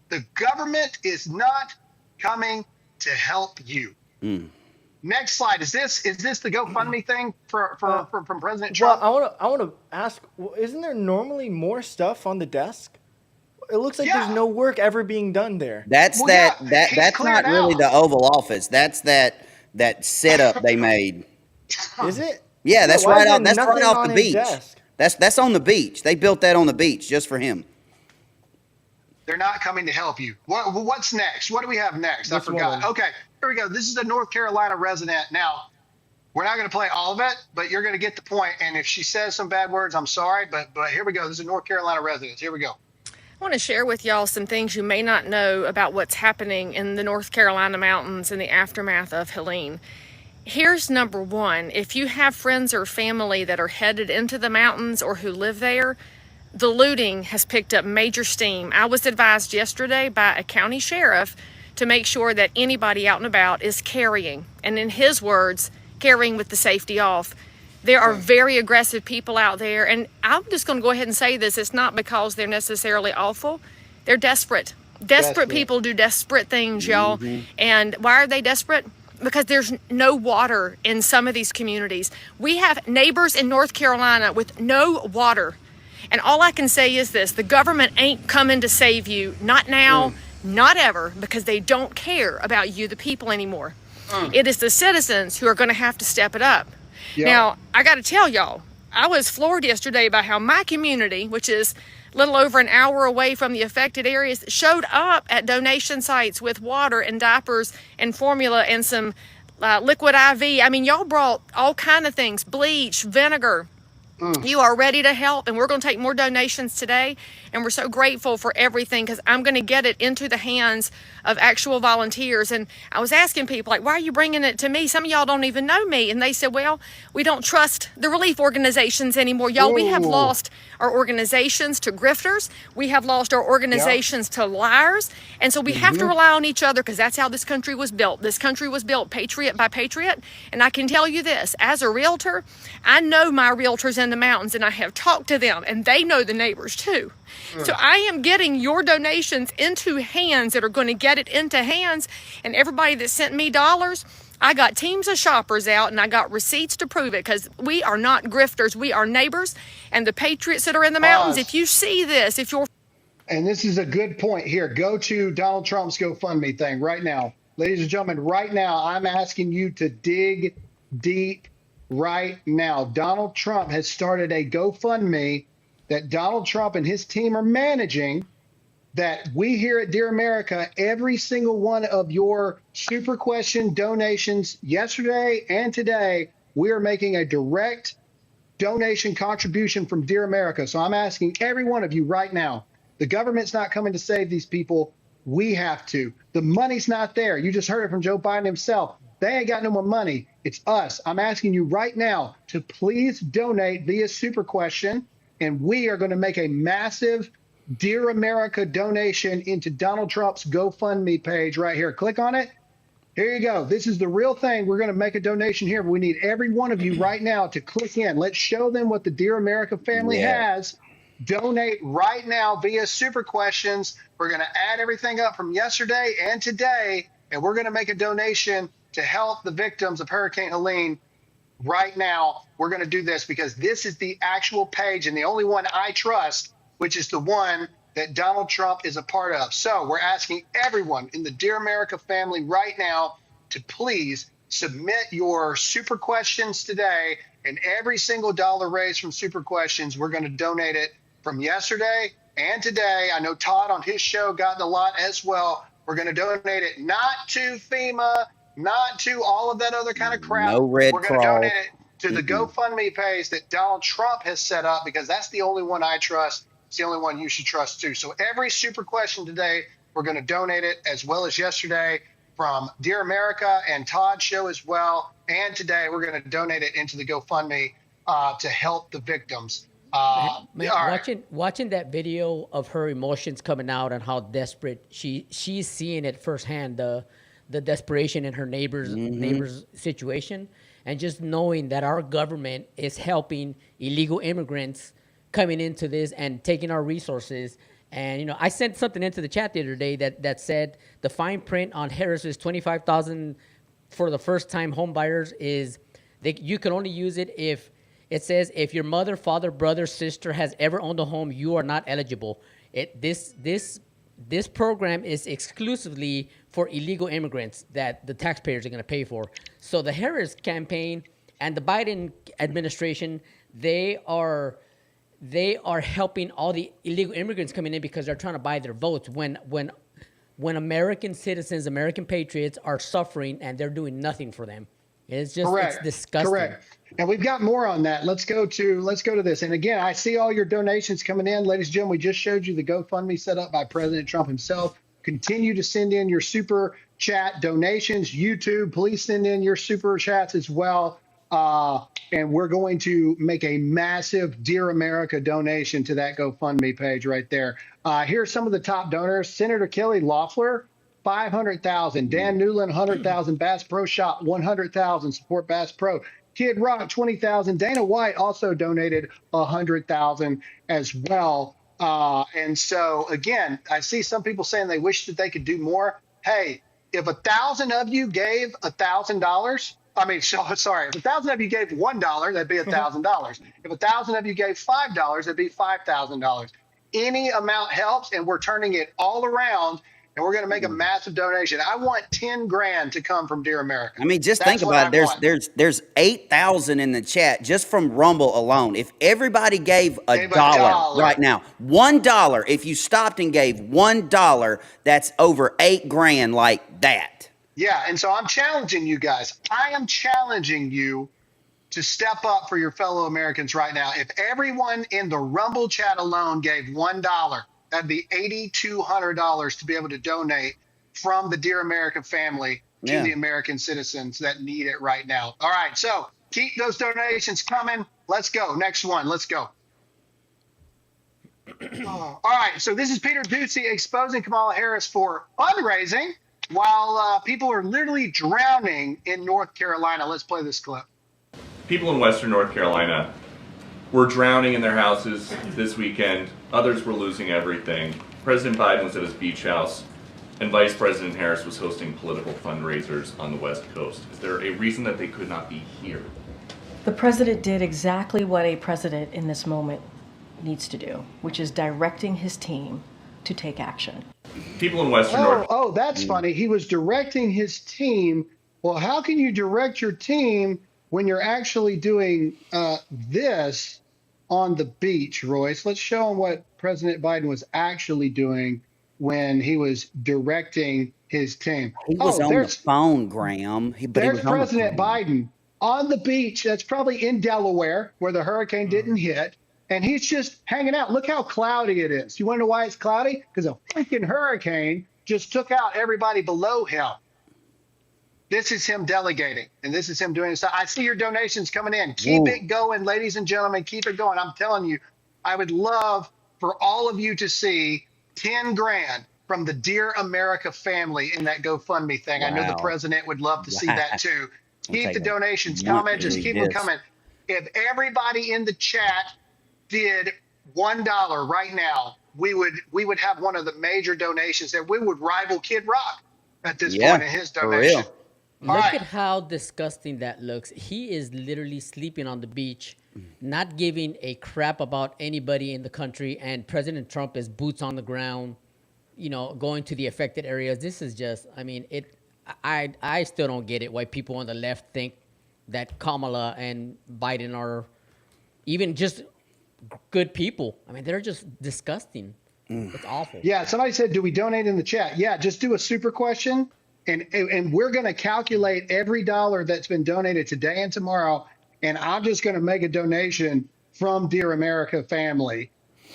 The government is not coming to help you. Next slide. Is this the GoFundMe thing from President Trump? Well, I want to ask, isn't there normally more stuff on the desk? It looks like there's no work ever being done there. That's that's not really the Oval Office. That's that setup they made. Is it? Yeah, that's right off the beach. Desk? That's on the beach. They built that on the beach just for him. They're not coming to help you. What's next? What do we have next? I forgot. Okay, here we go. This is a North Carolina resident. Now, we're not going to play all of it, but you're going to get the point. And if she says some bad words, I'm sorry, but here we go. This is a North Carolina resident. Here we go. I want to share with y'all some things you may not know about what's happening in the North Carolina mountains in the aftermath of Helene. Here's number one. If you have friends or family that are headed into the mountains or who live there, the looting has picked up major steam. I was advised yesterday by a county sheriff to make sure that anybody out and about is carrying, and in his words, carrying with the safety off. There are very aggressive people out there, and I'm just going to go ahead and say this. It's not because they're necessarily awful. They're desperate. Desperate people do desperate things, y'all. And why are they desperate? Because there's no water in some of these communities. We have neighbors in North Carolina with no water. And all I can say is this: the government ain't coming to save you. Not now, not ever, because they don't care about you, the people, anymore. It is the citizens who are going to have to step it up. Yep. Now, I got to tell y'all, I was floored yesterday by how my community, which is a little over an hour away from the affected areas, showed up at donation sites with water and diapers and formula and some liquid IV. I mean, y'all brought all kind of things: bleach, vinegar, You are ready to help, and we're going to take more donations today. And we're so grateful for everything because I'm going to get it into the hands of actual volunteers. And I was asking people, like, why are you bringing it to me? Some of y'all don't even know me. And they said, well, we don't trust the relief organizations anymore. Y'all, we have lost our organizations to grifters. We have lost our organizations to liars. And so we have to rely on each other because that's how this country was built. This country was built patriot by patriot. And I can tell you this, as a realtor, I know my realtors in the mountains and I have talked to them and they know the neighbors too. So I am getting your donations into hands that are going to get it into hands. And everybody that sent me dollars, I got teams of shoppers out and I got receipts to prove it because we are not grifters. We are neighbors and the patriots that are in the mountains. If you see this, if you're... And this is a good point here. Go to Donald Trump's GoFundMe thing right now. Ladies and gentlemen, right now, I'm asking you to dig deep right now. Donald Trump has started a GoFundMe that Donald Trump and his team are managing, that we here at Dear America, every single one of your Super Question donations yesterday and today, we are making a direct donation contribution from Dear America. So I'm asking every one of you right now, the government's not coming to save these people. We have to. The money's not there. You just heard it from Joe Biden himself. They ain't got no more money. It's us. I'm asking you right now to please donate via Super Question. And we are going to make a massive Dear America donation into Donald Trump's GoFundMe page right here. Click on it. Here you go. This is the real thing. We're going to make a donation here. But we need every one of you right now to click in. Let's show them what the Dear America family has. Donate right now via Super Questions. We're going to add everything up from yesterday and today, and we're going to make a donation to help the victims of Hurricane Helene. Right now, we're going to do this because this is the actual page and the only one I trust, which is the one that Donald Trump is a part of. So we're asking everyone in the Dear America family right now to please submit your Super Questions today, and every single dollar raised from Super Questions, we're going to donate it from yesterday and today. I know Todd on his show got a lot as well. We're going to donate it not to FEMA, not to all of that other kind of crap. No Red We're going to Cross. donate it to the GoFundMe page that Donald Trump has set up because that's the only one I trust. It's the only one you should trust too. So every Super Question today, we're going to donate it, as well as yesterday from Dear America and Todd's show as well. And today we're going to donate it into the GoFundMe to help the victims. Watching that video of her emotions coming out and how desperate she's seeing it firsthand, the desperation in her neighbor's situation, and just knowing that our government is helping illegal immigrants coming into this and taking our resources. And I sent something into the chat the other day that said the fine print on Harris is $25,000 for the first time home buyers is you can only use it if it says if your mother, father, brother, sister has ever owned a home, you are not eligible. This program is exclusively for illegal immigrants that the taxpayers are going to pay for. So the Harris campaign and the Biden administration, they are helping all the illegal immigrants coming in because they're trying to buy their votes when American citizens, American patriots are suffering and they're doing nothing for them. It's just it's disgusting. Correct. And we've got more on that. Let's go to this. And again, I see all your donations coming in. Ladies and gentlemen, we just showed you the GoFundMe set up by President Trump himself. Continue to send in your super chat donations. YouTube, please send in your super chats as well. And we're going to make a massive Dear America donation to that GoFundMe page right there. Here's some of the top donors. Senator Kelly Loeffler, $500,000. Dan Newland, $100,000. Bass Pro Shop, $100,000. Support Bass Pro. Kid Rock, $20,000. Dana White also donated $100,000 as well. And so again, I see some people saying they wish that they could do more. Hey, if 1,000 of you gave $1,000, if 1,000 of you gave $1, that'd be $1,000. If 1,000 of you gave $5, that'd be $5,000. Any amount helps, and we're turning it all around. And we're going to make a massive donation. I want 10 grand to come from Dear America. I mean, just think about it. There's 8,000 in the chat just from Rumble alone. If everybody gave a dollar right now, $1, if you stopped and gave $1, that's over 8 grand like that. Yeah, and so I'm challenging you guys. I am challenging you to step up for your fellow Americans right now. If everyone in the Rumble chat alone gave $1, that'd be $8,200 to be able to donate from the Dear America family to the American citizens that need it right now. All right, so keep those donations coming. Let's go. Next one. Let's go. All right, so this is Peter Ducey exposing Kamala Harris for fundraising while people are literally drowning in North Carolina. Let's play this clip. People in Western North Carolina were drowning in their houses this weekend. Others were losing everything. President Biden was at his beach house, and Vice President Harris was hosting political fundraisers on the West Coast. Is there a reason that they could not be here? The president did exactly what a president in this moment needs to do, which is directing his team to take action. People in Western North. Oh, that's funny. He was directing his team. Well, how can you direct your team when you're actually doing this on the beach, Royce? Let's show them what President Biden was actually doing when he was directing his team. He was on the phone, Graham. There's President Biden on the beach. That's probably in Delaware where the hurricane didn't hit. And he's just hanging out. Look how cloudy it is. You want to know why it's cloudy? Because a freaking hurricane just took out everybody below him. This is him delegating, and this is him doing this. I see your donations coming in. Keep it going, ladies and gentlemen. Keep it going. I'm telling you, I would love for all of you to see 10 grand from the Dear America family in that GoFundMe thing. I know the president would love to see that too. Keep the donations coming. Just keep them coming. If everybody in the chat did $1 right now, we would have one of the major donations that we would rival Kid Rock at this point in his donation. Look at how disgusting that looks. He is literally sleeping on the beach, not giving a crap about anybody in the country, and President Trump is boots on the ground, going to the affected areas. This is just, I still don't get it why people on the left think that Kamala and Biden are even just good people. They're just disgusting. It's awful. Yeah, somebody said, do we donate in the chat? Yeah, just do a super question, and we're going to calculate every dollar that's been donated today and tomorrow, and I'm just going to make a donation from Dear America family.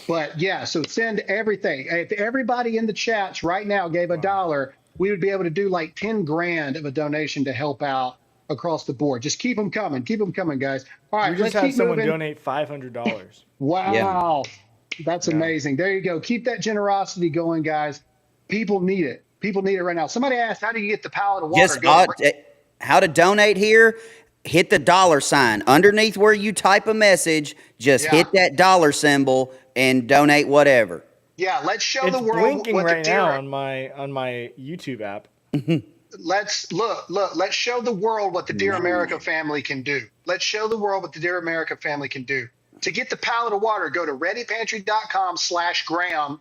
But yeah, so send everything. If everybody in the chats right now gave $1, we would be able to do like 10 grand of a donation to help out across the board. Just keep them coming. Keep them coming, guys. All right, let's just have keep someone moving. donate $500. Wow. That's amazing. There you go. Keep that generosity going, guys. People need it. People need it right now. Somebody asked, how do you get the pallet of water? How to donate here? Hit the $sign. Underneath where you type a message, just hit that dollar symbol and donate whatever. Yeah, let's show It's the world blinking what right the now on my YouTube app. Let's look. Let's show the world what the Dear America family can do. Let's show the world what the Dear America family can do. To get the pallet of water, go to readypantry.com/Graham,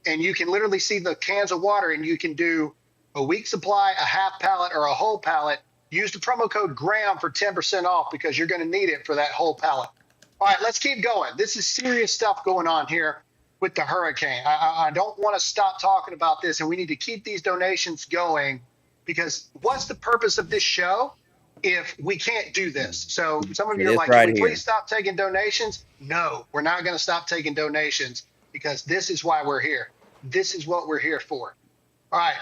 and you can literally see the cans of water, and you can do a week supply, a half pallet, or a whole pallet. Use the promo code Graham for 10% off because you're going to need it for that whole pallet. All right, let's keep going. This is serious stuff going on here with the hurricane. I don't want to stop talking about this, and we need to keep these donations going because what's the purpose of this show if we can't do this? So some of you are like, can we please stop taking donations? No, we're not going to stop taking donations because this is why we're here. This is what we're here for. All right,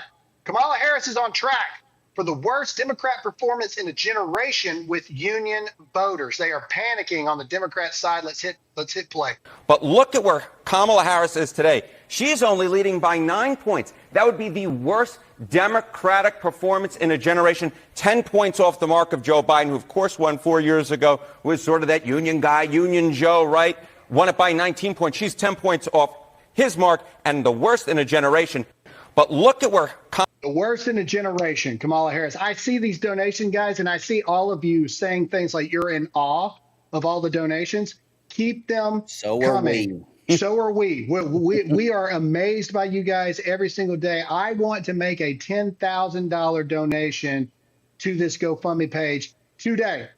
Kamala Harris is on track for the worst Democrat performance in a generation with union voters. They are panicking on the Democrat side. Let's hit play. But look at where Kamala Harris is today. She's only leading by 9 points. That would be the worst Democratic performance in a generation, 10 points off the mark of Joe Biden, who, of course, won 4 years ago, was sort of that union guy, Union Joe, right? Won it by 19 points. She's 10 points off his mark and the worst in a generation. But look at where the worst in a generation, Kamala Harris. I see these donation guys, and I see all of you saying things like you're in awe of all the donations. Keep them coming. So are we. We are amazed by you guys every single day. I want to make a $10,000 donation to this GoFundMe page today,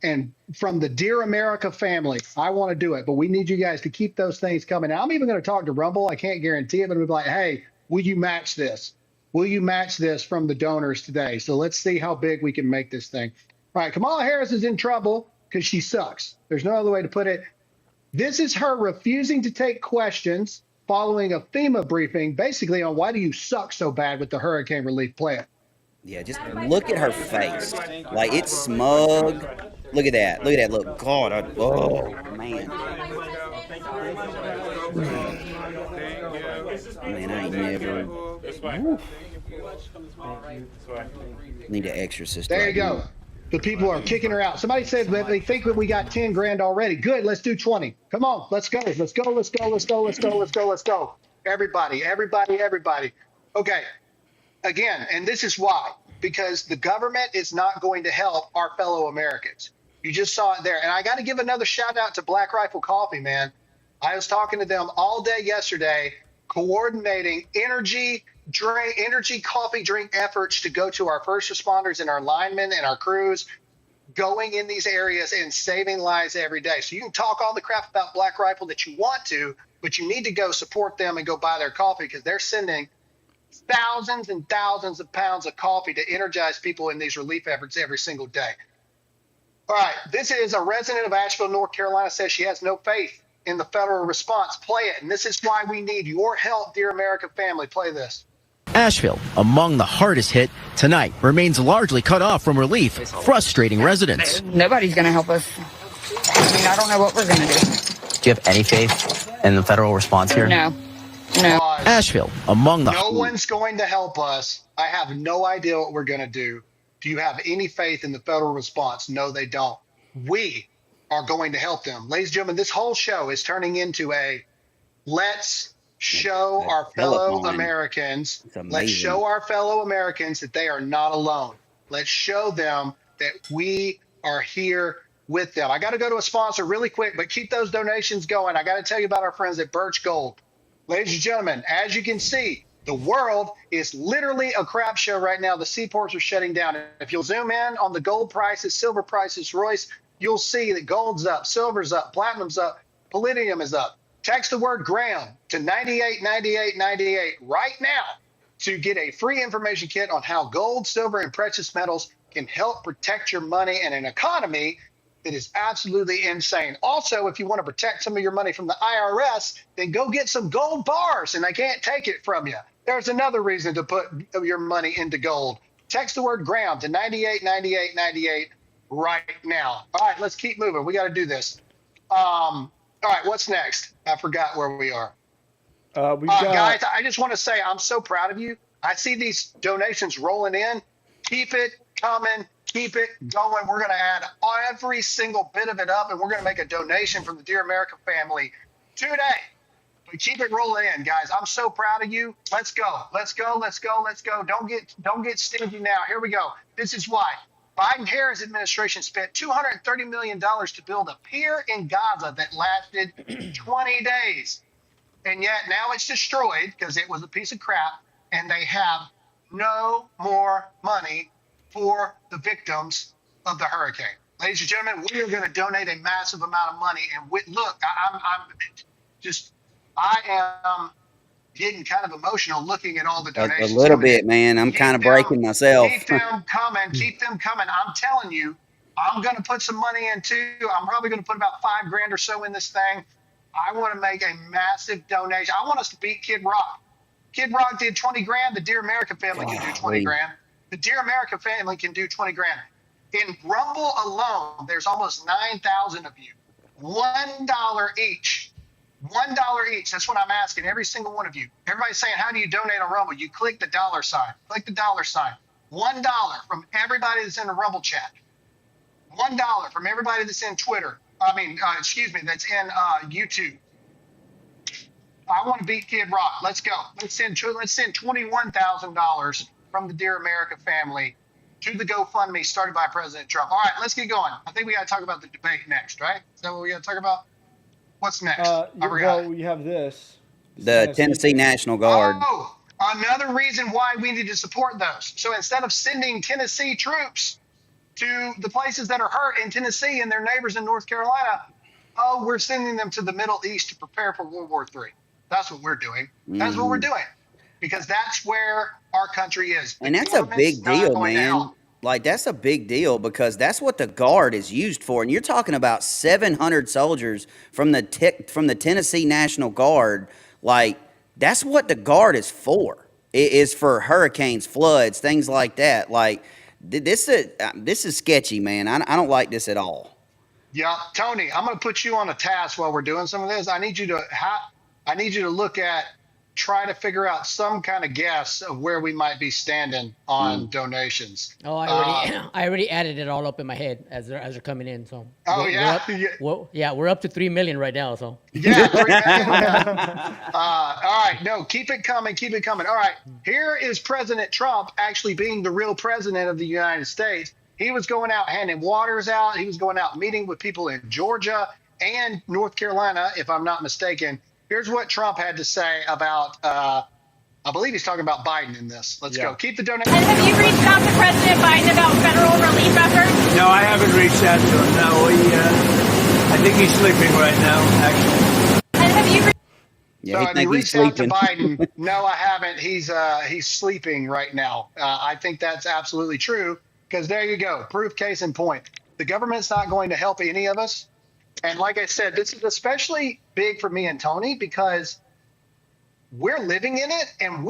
and from the Dear America family. I want to do it, but we need you guys to keep those things coming. Now, I'm even going to talk to Rumble. I can't guarantee it, but I'm like, hey, will you match this? Will you match this from the donors today? So let's see how big we can make this thing. All right, Kamala Harris is in trouble because she sucks. There's no other way to put it. This is her refusing to take questions following a FEMA briefing, basically on why do you suck so bad with the hurricane relief plan. Yeah, just look at her face. Like, it's smug. Look at that. Look at that. Look. God, oh, man. Man, I ain't never. Oof. Need an exorcist. There you go. The people are kicking her out. Somebody said that they think that we got 10 grand already. Good. Let's do 20. Come on. Let's go. Let's go. Let's go. Let's go. Let's go. Let's go. Let's go. Everybody. Okay. Again, and this is why. Because the government is not going to help our fellow Americans. You just saw it there. And I got to give another shout out to Black Rifle Coffee, man. I was talking to them all day yesterday, coordinating energy coffee drink efforts to go to our first responders and our linemen and our crews going in these areas and saving lives every day. So you can talk all the crap about Black Rifle that you want to, but you need to go support them and go buy their coffee because they're sending thousands and thousands of pounds of coffee to energize people in these relief efforts every single day. All right, this is a resident of Asheville, North Carolina, says she has no faith in the federal response. Play it, and this is why we need your help, dear American family. Play this. Asheville, among the hardest hit tonight, remains largely cut off from relief, frustrating residents. Nobody's going to help us. I mean, I don't know what we're going to do. Do you have any faith in the federal response here? No. Asheville, among the... No one's going to help us. I have no idea what we're going to do. Do you have any faith in the federal response? No, they don't. We are going to help them. Ladies and gentlemen, this whole show is turning into a let's show our fellow Americans. Let's show our fellow Americans that they are not alone. Let's show them that we are here with them. I got to go to a sponsor really quick, but keep those donations going. I got to tell you about our friends at Birch Gold. Ladies and gentlemen, as you can see, the world is literally a crap show right now. The seaports are shutting down. If you'll zoom in on the gold prices, silver prices, Royce, you'll see that gold's up, silver's up, platinum's up, palladium is up. Text the word Graham to 989898 right now to get a free information kit on how gold, silver, and precious metals can help protect your money in an economy that is absolutely insane. Also, if you want to protect some of your money from the IRS, then go get some gold bars and they can't take it from you. There's another reason to put your money into gold. Text the word Graham to 989898 right now. All right, let's keep moving. We got to do this. All right, what's next? I forgot where we are. Guys, I just want to say I'm so proud of you. I see these donations rolling in. Keep it coming. Keep it going. We're going to add every single bit of it up, and we're going to make a donation from the Dear America family today. But keep it rolling in, guys. I'm so proud of you. Let's go. Let's go. Let's go. Let's go. Don't get stingy now. Here we go. This is why. Biden-Harris administration spent $230 million to build a pier in Gaza that lasted 20 days. And yet now it's destroyed because it was a piece of crap, and they have no more money for the victims of the hurricane. Ladies and gentlemen, we are going to donate a massive amount of money. And look, I am getting kind of emotional looking at all the donations. A little bit, man. I'm kind of breaking myself. Keep them coming. Keep them coming. I'm telling you, I'm going to put some money in too. I'm probably going to put about $5 grand or so in this thing. I want to make a massive donation. I want us to beat Kid Rock. Kid Rock did 20 grand. The Dear America family can do 20 grand. The Dear America family can do 20 grand. In Rumble alone, there's almost 9,000 of you. $1 each. $1 each. That's what I'm asking every single one of you. Everybody's saying, how do you donate on Rumble? You click the dollar sign. Click the dollar sign. $1 from everybody that's in the Rumble chat. $1 from everybody that's in Twitter. That's in YouTube. I want to beat Kid Rock. Let's go. Let's send $21,000 from the Dear America family to the GoFundMe started by President Trump. All right, let's get going. I think we got to talk about the debate next, right? Is that what we got to talk about? What's next? Well, we have this. The Tennessee National Guard. Oh, another reason why we need to support those. So instead of sending Tennessee troops to the places that are hurt in Tennessee and their neighbors in North Carolina, we're sending them to the Middle East to prepare for World War III. That's what we're doing. That's what we're doing. Because that's where our country is. And that's a big deal, man. Like, that's a big deal because that's what the Guard is used for. And you're talking about 700 soldiers from the Tennessee National Guard. Like, that's what the Guard is for. It is for hurricanes, floods, things like that. Like, this is sketchy, man. I don't like this at all. Yeah, Tony, I'm going to put you on a task while we're doing some of this. I need you to look at, try to figure out some kind of guess of where we might be standing on donations. Oh, I already added it all up in my head as they're coming in. So. We're up to 3 million right now. So. Yeah, 3 million. All right, no, keep it coming. All right, here is President Trump actually being the real president of the United States. He was going out handing waters out. He was going out meeting with people in Georgia and North Carolina, if I'm not mistaken. Here's what Trump had to say about, I believe he's talking about Biden in this. Let's go. Keep the donation. And have you reached out to President Biden about federal relief efforts? No, I haven't reached out to him. No, I think he's sleeping right now, actually. And have you So have you reached out to Biden? No, I haven't. He's sleeping right now. I think that's absolutely true because there you go. Proof, case in point. The government's not going to help any of us. And like I said, this is especially big for me and Tony because we're living in it and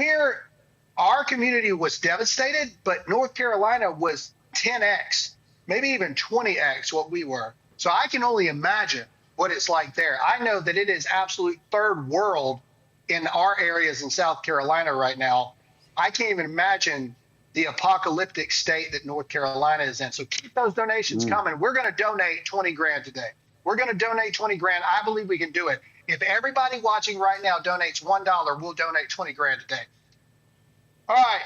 our community was devastated, but North Carolina was 10x, maybe even 20x what we were. So I can only imagine what it's like there. I know that it is absolute third world in our areas in South Carolina right now. I can't even imagine the apocalyptic state that North Carolina is in. So keep those donations coming. We're going to donate 20 grand today. We're going to donate 20 grand. I believe we can do it. If everybody watching right now donates $1, we'll donate 20 grand today. All right.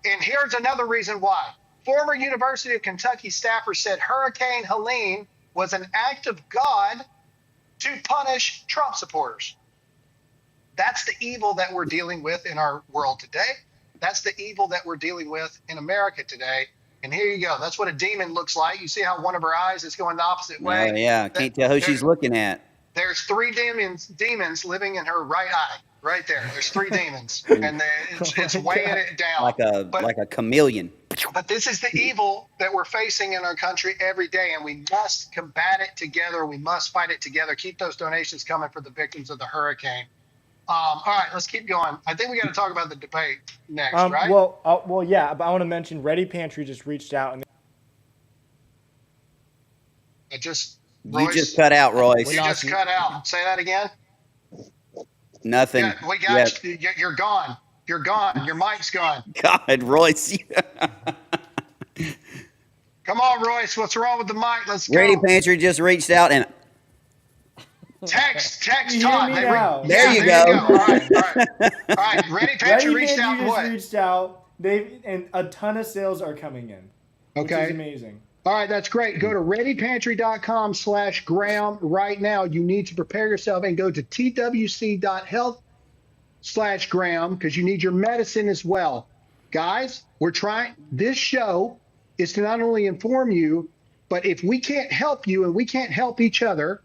And here's another reason why. Former University of Kentucky staffer said Hurricane Helene was an act of God to punish Trump supporters. That's the evil that we're dealing with in our world today. That's the evil that we're dealing with in America today. And here you go. That's what a demon looks like. You see how one of her eyes is going the opposite way? Oh, yeah. Can't tell who she's looking at. There's 3 demons living in her right eye, right there. There's 3 demons, and it's weighing it down. Like a chameleon. But this is the evil that we're facing in our country every day, and we must combat it together. We must fight it together. Keep those donations coming for the victims of the hurricane. All right, let's keep going. I think we got to talk about the debate next, right? Well, yeah. But I want to mention Ready Pantry just reached out and. You just cut out, Royce. You just cut out. Say that again. Nothing. Yeah, we got you. You're gone. You're gone. Your mic's gone. God, Royce. Come on, Royce. What's wrong with the mic? Let's go. Ready Pantry just reached out and. Text Todd. There you go. All right. Ready Pantry reached out. Just reached out. And a ton of sales are coming in. Okay. Which is amazing. All right, that's great. Go to readypantry.com/Graham right now. You need to prepare yourself and go to twc.health/Graham because you need your medicine as well. Guys, this show is to not only inform you, but if we can't help you and we can't help each other,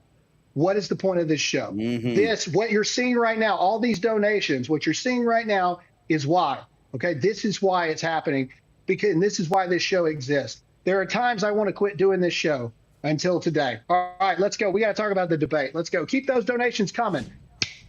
what is the point of this show? What you're seeing right now, all these donations, what you're seeing right now is why. Okay, this is why it's happening and this is why this show exists. There are times I want to quit doing this show until today. All right, let's go. We got to talk about the debate. Let's go. Keep those donations coming.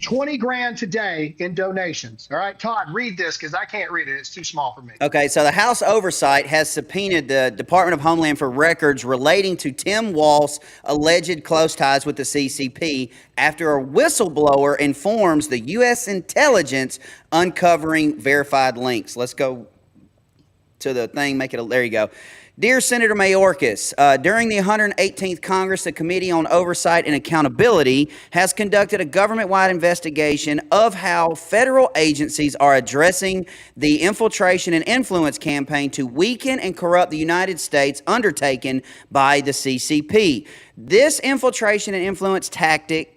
20 grand today in donations. All right, Todd, read this because I can't read it. It's too small for me. Okay, so the House Oversight has subpoenaed the Department of Homeland for records relating to Tim Walz's alleged close ties with the CCP after a whistleblower informs the U.S. intelligence uncovering verified links. Let's go to the thing. There you go. Dear Senator Mayorkas, during the 118th Congress, the Committee on Oversight and Accountability has conducted a government-wide investigation of how federal agencies are addressing the infiltration and influence campaign to weaken and corrupt the United States undertaken by the CCP. This infiltration and influence tactic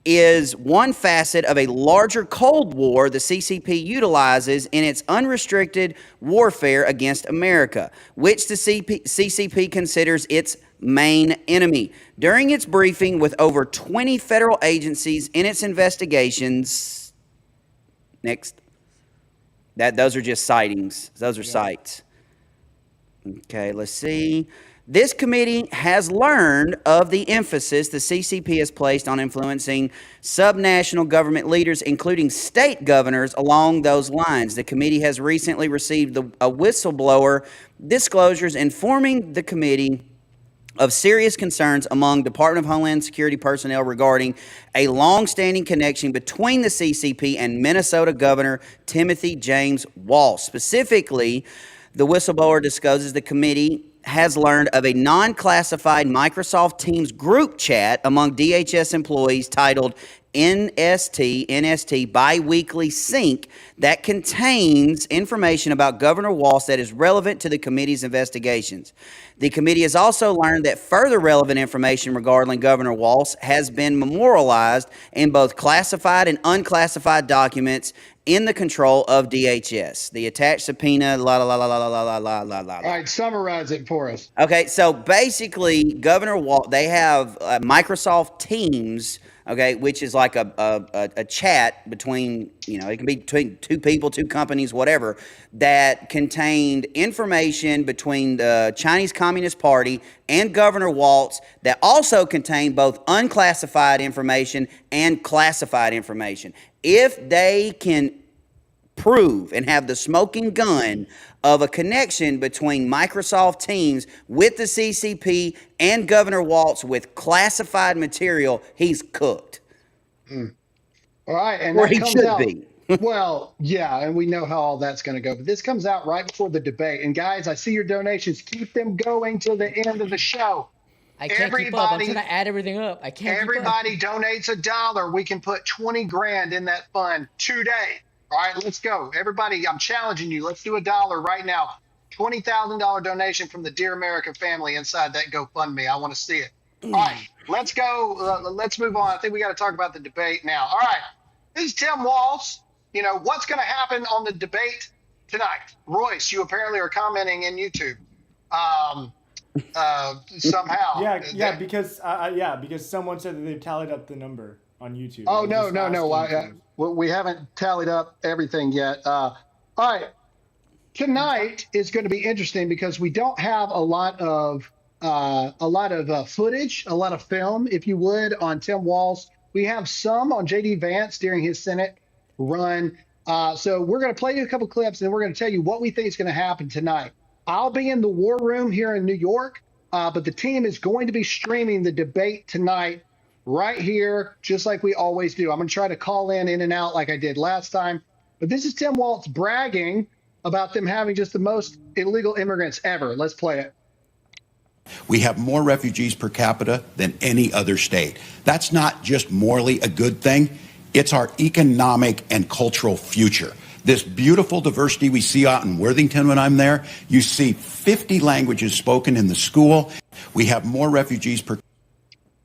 is one facet of a larger Cold War the CCP utilizes in its unrestricted warfare against America, which the CCP considers its main enemy. During its briefing with over 20 federal agencies in its investigations, those are just sightings. Those are sites. Okay, let's see. This committee has learned of the emphasis the CCP has placed on influencing subnational government leaders, including state governors, along those lines. The committee has recently received a whistleblower disclosures informing the committee of serious concerns among Department of Homeland Security personnel regarding a long-standing connection between the CCP and Minnesota Governor Timothy James Walz. Specifically, the whistleblower discloses the committee has learned of a non-classified Microsoft Teams group chat among DHS employees titled NST Biweekly Sync that contains information about Governor Walz that is relevant to the committee's investigations. The committee has also learned that further relevant information regarding Governor Walz has been memorialized in both classified and unclassified documents in the control of DHS. The attached subpoena, la la la la la la la la la la. All right, summarize it for us. Okay, so basically, Governor Walz, they have Microsoft Teams, okay, which is like a chat between, it can be between two people, two companies, whatever, that contained information between the Chinese Communist Party and Governor Walz that also contained both unclassified information and classified information. If they can prove and have the smoking gun of a connection between Microsoft Teams with the CCP and Governor Walz with classified material, he's cooked. All right, and Or that he comes should out, be. well, yeah, and we know how all that's going to go. But this comes out right before the debate. And guys, I see your donations. Keep them going till the end of the show. I can't keep up. I'm trying to add everything up. I can't. Everybody donates $1. We can put 20 grand in that fund today. All right, let's go. Everybody, I'm challenging you. Let's do $1 right now. $20,000 donation from the Dear America family inside that GoFundMe. I want to see it. All right, let's go. Let's move on. I think we got to talk about the debate now. All right, this is Tim Walz. What's going to happen on the debate tonight? Royce, you apparently are commenting in YouTube. Somehow. Yeah, because someone said that they've tallied up the number on YouTube. Oh, no. We haven't tallied up everything yet. All right. Tonight is going to be interesting because we don't have a lot of footage, a lot of film, if you would, on Tim Walz. We have some on J.D. Vance during his Senate run. So we're going to play you a couple clips, and then we're going to tell you what we think is going to happen tonight. I'll be in the war room here in New York, but the team is going to be streaming the debate tonight right here, just like we always do. I'm going to try to call in and out like I did last time. But this is Tim Walz bragging about them having just the most illegal immigrants ever. Let's play it. We have more refugees per capita than any other state. That's not just morally a good thing. It's our economic and cultural future. This beautiful diversity we see out in Worthington when I'm there, you see 50 languages spoken in the school. We have more refugees per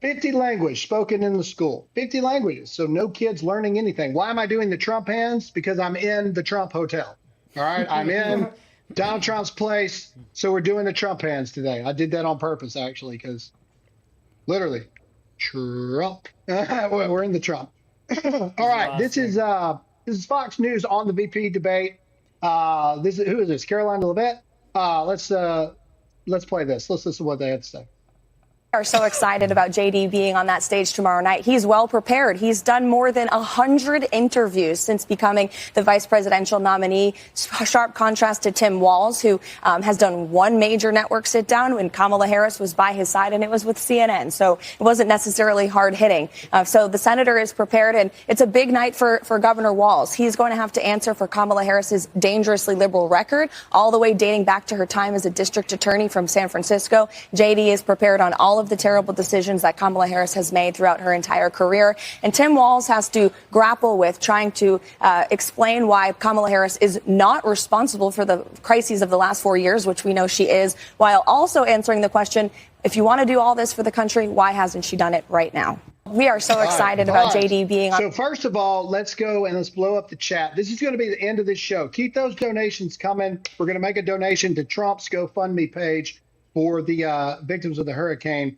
50 languages spoken in the school. 50 languages. So no kids learning anything. Why am I doing the Trump hands? Because I'm in the Trump hotel. All right. I'm in Donald Trump's place. So we're doing the Trump hands today. I did that on purpose, actually, because literally Trump. We're in the Trump. All right. This is Fox News on the VP debate. Who is this? Carolina Levette. Let's play this. Let's listen to what they have to say. Are so excited about JD being on that stage tomorrow night. He's well prepared. He's done more than 100 interviews since becoming the vice presidential nominee. Sharp contrast to Tim Walz, who has done one major network sit down when Kamala Harris was by his side, and it was with CNN. So it wasn't necessarily hard hitting. So the senator is prepared, and it's a big night for Governor Walz. He's going to have to answer for Kamala Harris's dangerously liberal record, all the way dating back to her time as a district attorney from San Francisco. JD is prepared on all of the terrible decisions that Kamala Harris has made throughout her entire career. And Tim Walz has to grapple with trying to explain why Kamala Harris is not responsible for the crises of the last 4 years, which we know she is, while also answering the question, if you want to do all this for the country, why hasn't she done it right now? We are so excited about JD being on. So first of all, let's go and let's blow up the chat. This is going to be the end of this show. Keep those donations coming. We're going to make a donation to Trump's GoFundMe page for the victims of the hurricane.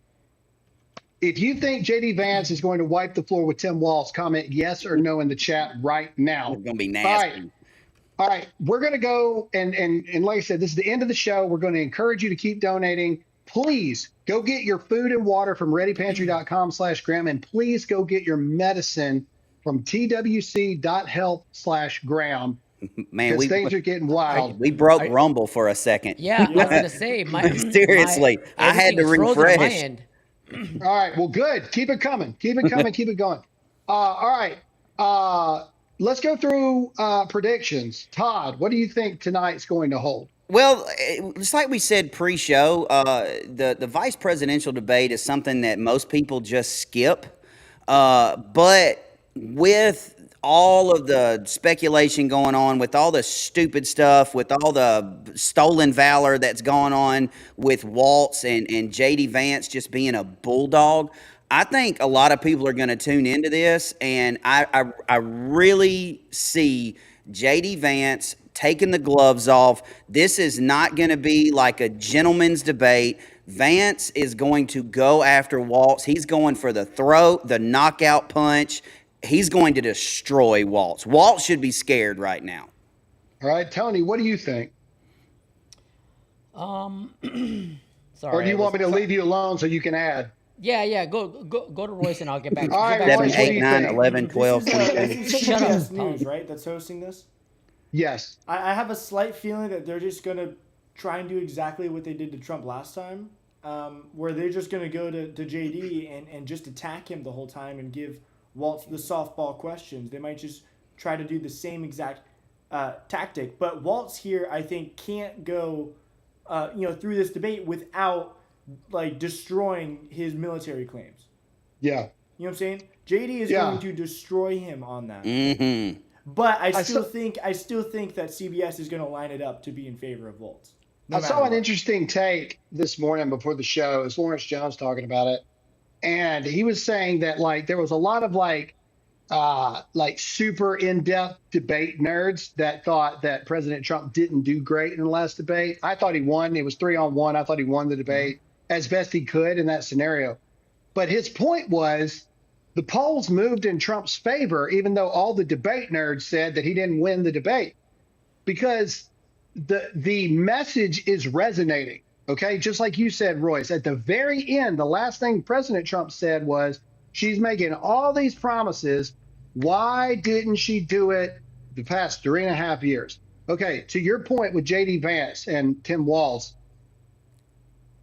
If you think J.D. Vance is going to wipe the floor with Tim Walz, comment yes or no in the chat right now. It's going to be nasty. All right. All right, we're going to go and like I said, this is the end of the show. We're going to encourage you to keep donating. Please go get your food and water from readypantry.com/Graham, and please go get your medicine from twc.health/Graham. Man, because things are getting wild. We broke Rumble for a second. Yeah, I was gonna say, seriously, I had to refresh. All right, well, good. Keep it coming. Keep it coming. Keep it going. All right, let's go through predictions. Todd, what do you think tonight's going to hold? Well, it's like we said pre-show. The vice presidential debate is something that most people just skip, but with all of the speculation going on, with all the stupid stuff, with all the stolen valor that's going on with Walz and JD Vance just being a bulldog, I think a lot of people are going to tune into this, and I really see JD Vance taking the gloves off. This is not going to be like a gentleman's debate. Vance is going to go after Walz. He's going for the throat, the knockout punch. He's going to destroy Walz. Walz should be scared right now. All right, Tony, what do you think? Sorry. Or do you want me to leave you alone so you can add? Yeah. Go to Royce and I'll get back. All right, 7, 8, 9, 11, 12, This 22. is Shut up, CBS Tom. News, right? That's hosting this. Yes. I have a slight feeling that they're just gonna try and do exactly what they did to Trump last time, where they're just gonna go to JD and just attack him the whole time and give Walz the softball questions. They might just try to do the same exact tactic. But Walz here, I think, can't go through this debate without like destroying his military claims. Yeah. You know what I'm saying? JD is going to destroy him on that. Mm-hmm. But I still think that CBS is going to line it up to be in favor of Walz. I saw an interesting take this morning before the show. It was Lawrence Jones talking about it. And he was saying that like there was a lot of like super in-depth debate nerds that thought that President Trump didn't do great in the last debate. I thought he won. It was 3-on-1. I thought he won the debate as best he could in that scenario. But his point was the polls moved in Trump's favor, even though all the debate nerds said that he didn't win the debate, because the message is resonating. Okay, just like you said, Royce, at the very end, the last thing President Trump said was, she's making all these promises. Why didn't she do it the past 3.5 years? Okay, to your point with JD Vance and Tim Walz,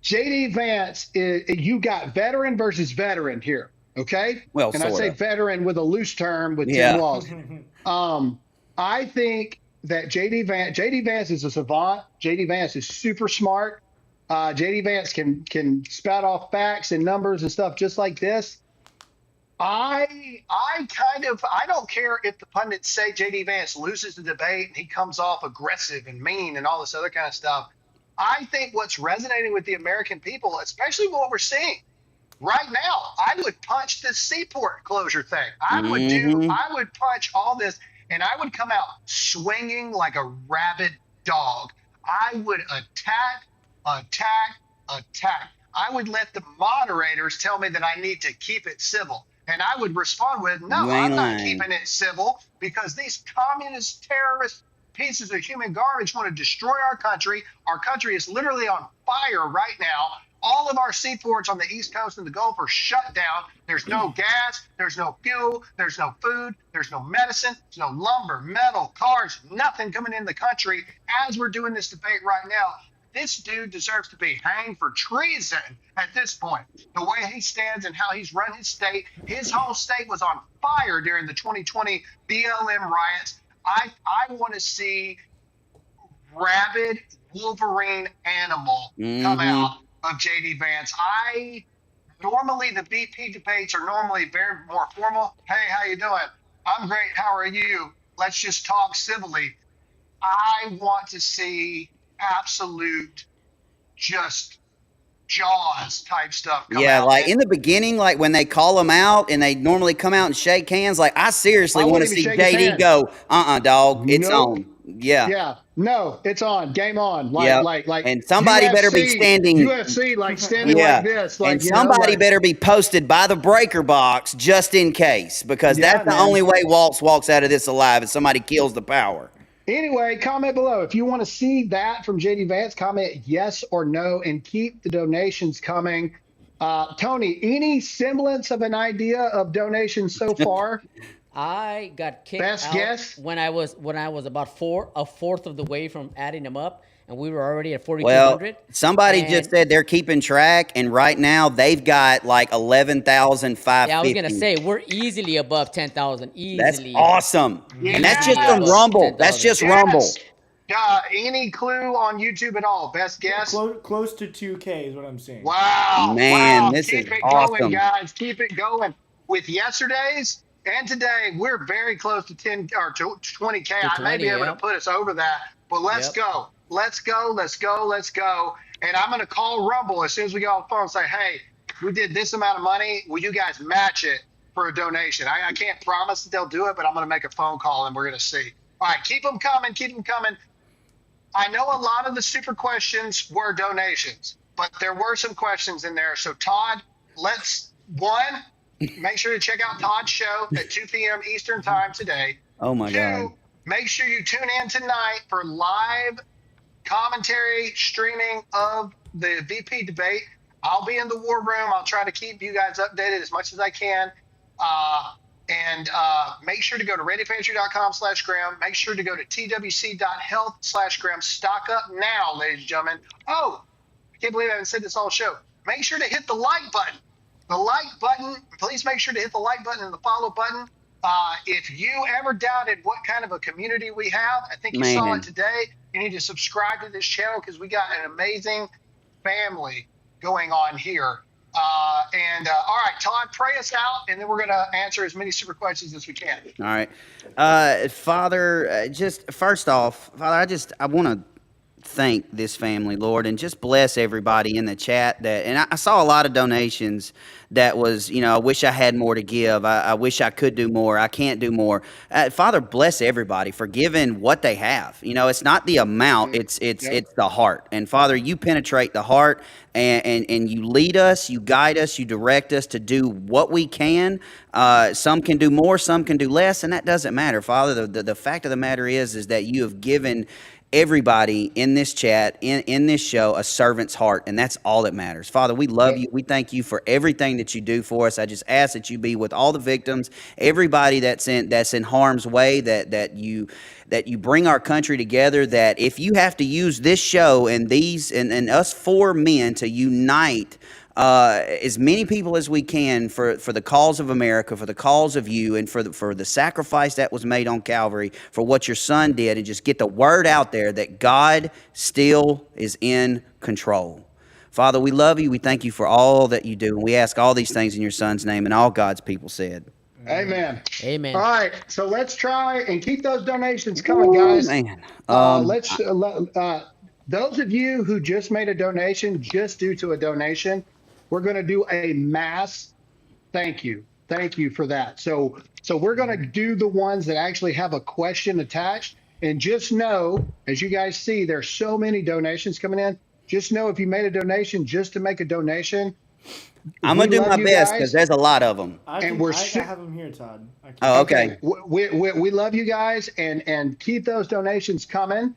JD Vance, you got veteran versus veteran here, okay? Well, and I say veteran with a loose term with Tim Walz. I think that JD Vance is a savant. JD Vance is super smart. JD Vance can spout off facts and numbers and stuff just like this. I don't care if the pundits say JD Vance loses the debate and he comes off aggressive and mean and all this other kind of stuff. I think what's resonating with the American people, especially what we're seeing right now, I would punch this seaport closure thing. I would punch all this, and I would come out swinging like a rabid dog. I would attack. I would let the moderators tell me that I need to keep it civil. And I would respond with, no, I'm not keeping it civil, because these communist terrorist pieces of human garbage want to destroy our country. Our country is literally on fire right now. All of our seaports on the East Coast and the Gulf are shut down. There's no gas. There's no fuel. There's no food. There's no medicine. There's no lumber, metal, cars, nothing coming in the country as we're doing this debate right now. This dude deserves to be hanged for treason at this point. The way he stands and how he's run his state. His whole state was on fire during the 2020 BLM riots. I want to see rabid Wolverine animal come out of JD Vance. Normally the VP debates are normally very more formal. Hey, how you doing? I'm great. How are you? Let's just talk civilly. I want to see absolute just Jaws type stuff come out. Like in the beginning, like when they call them out and they normally come out and shake hands, like I seriously want to see JD go, dog, it's on. Yeah. No, it's on. Game on. Like and somebody UFC, better be standing UFC, like standing like this. Like, and somebody better be posted by the breaker box just in case, because that's the only way Walz walks out of this alive, is somebody kills the power. Anyway, comment below. If you want to see that from JD Vance, comment yes or no and keep the donations coming. Tony, any semblance of an idea of donations so far? I got kicked Best out guess? when I was about a fourth of the way from adding them up, and we were already at Well, 4,200. somebody just And said they're keeping track, and right now they've got like 11,550. yeah, I was gonna say we're easily above 10,000. That's Easily. awesome. Yes. And that's just Easily from above Rumble. 10,000. That's just Yes. Rumble. Any clue on YouTube at all? Best guess? Close to 2K is what I'm seeing. Wow. Man, wow. this Keep is it awesome. going, guys. Keep it going. With yesterday's and today, we're very close to 10 or to 20K. I may be able to put us over that, but let's go. Let's go. Let's go. Let's go. And I'm going to call Rumble as soon as we get off the phone and say, hey, we did this amount of money. Will you guys match it for a donation? I can't promise that they'll do it, but I'm going to make a phone call and we're going to see. All right, keep them coming. Keep them coming. I know a lot of the super questions were donations, but there were some questions in there. So, Todd, make sure to check out Todd's show at 2 p.m. Eastern time today. Oh, my God. 2, make sure you tune in tonight for live commentary streaming of the VP debate. I'll be in the war room. I'll try to keep you guys updated as much as I can. And make sure to go to readypantry.com/Graham. Make sure to go to twc.health/Graham. Stock up now, ladies and gentlemen. Oh, I can't believe I haven't said this all show. Make sure to hit the like button. The like button. Please make sure to hit the like button and the follow button. If you ever doubted what kind of a community we have, I think you saw it today. You need to subscribe to this channel because we got an amazing family going on here. All right, Todd, pray us out, and then we're going to answer as many super questions as we can. All right. Father, just first off, Father, I want to thank this family, Lord, and just bless everybody in the chat. And I saw a lot of donations that was, I wish I had more to give. I wish I could do more. I can't do more. Father, bless everybody for giving what they have. It's not the amount, it's the heart. And Father, you penetrate the heart and you lead us, you guide us, you direct us to do what we can. Some can do more, some can do less, and that doesn't matter. Father, the fact of the matter is that you have given everybody in this chat, in this show, a servant's heart, and that's all that matters. Father, we love you. We thank you for everything that you do for us. I just ask that you be with all the victims, everybody that's in harm's way, that you bring our country together, that if you have to use this show and us 4 men to unite as many people as we can for the cause of America, for the cause of you, and for the sacrifice that was made on Calvary, for what your son did, and just get the word out there that God still is in control. Father, we love you. We thank you for all that you do, and we ask all these things in your son's name, and all God's people said. Amen. Amen. All right, so let's try and keep those donations coming, guys. Man. Those of you who just made a donation, just due to a donation, we're going to do a mass thank you. Thank you for that. So we're going to do the ones that actually have a question attached. And just know, as you guys see, there's so many donations coming in. Just know if you made a donation just to make a donation, I'm going to do my best because there's a lot of them. I have them here, Todd. Oh, okay. We love you guys and keep those donations coming.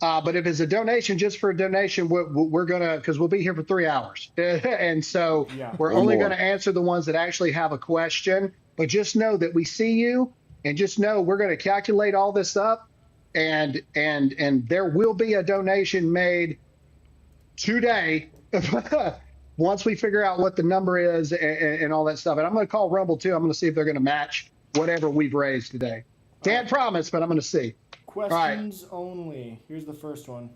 But if it's a donation just for a donation, we're going to, because we'll be here for 3 hours. And so we're only going to answer the ones that actually have a question. But just know that we see you, and just know we're going to calculate all this up, and there will be a donation made today once we figure out what the number is and all that stuff. And I'm going to call Rumble too. I'm going to see if they're going to match whatever we've raised today. Can't promise, but I'm going to see. Questions only. Here's the first one.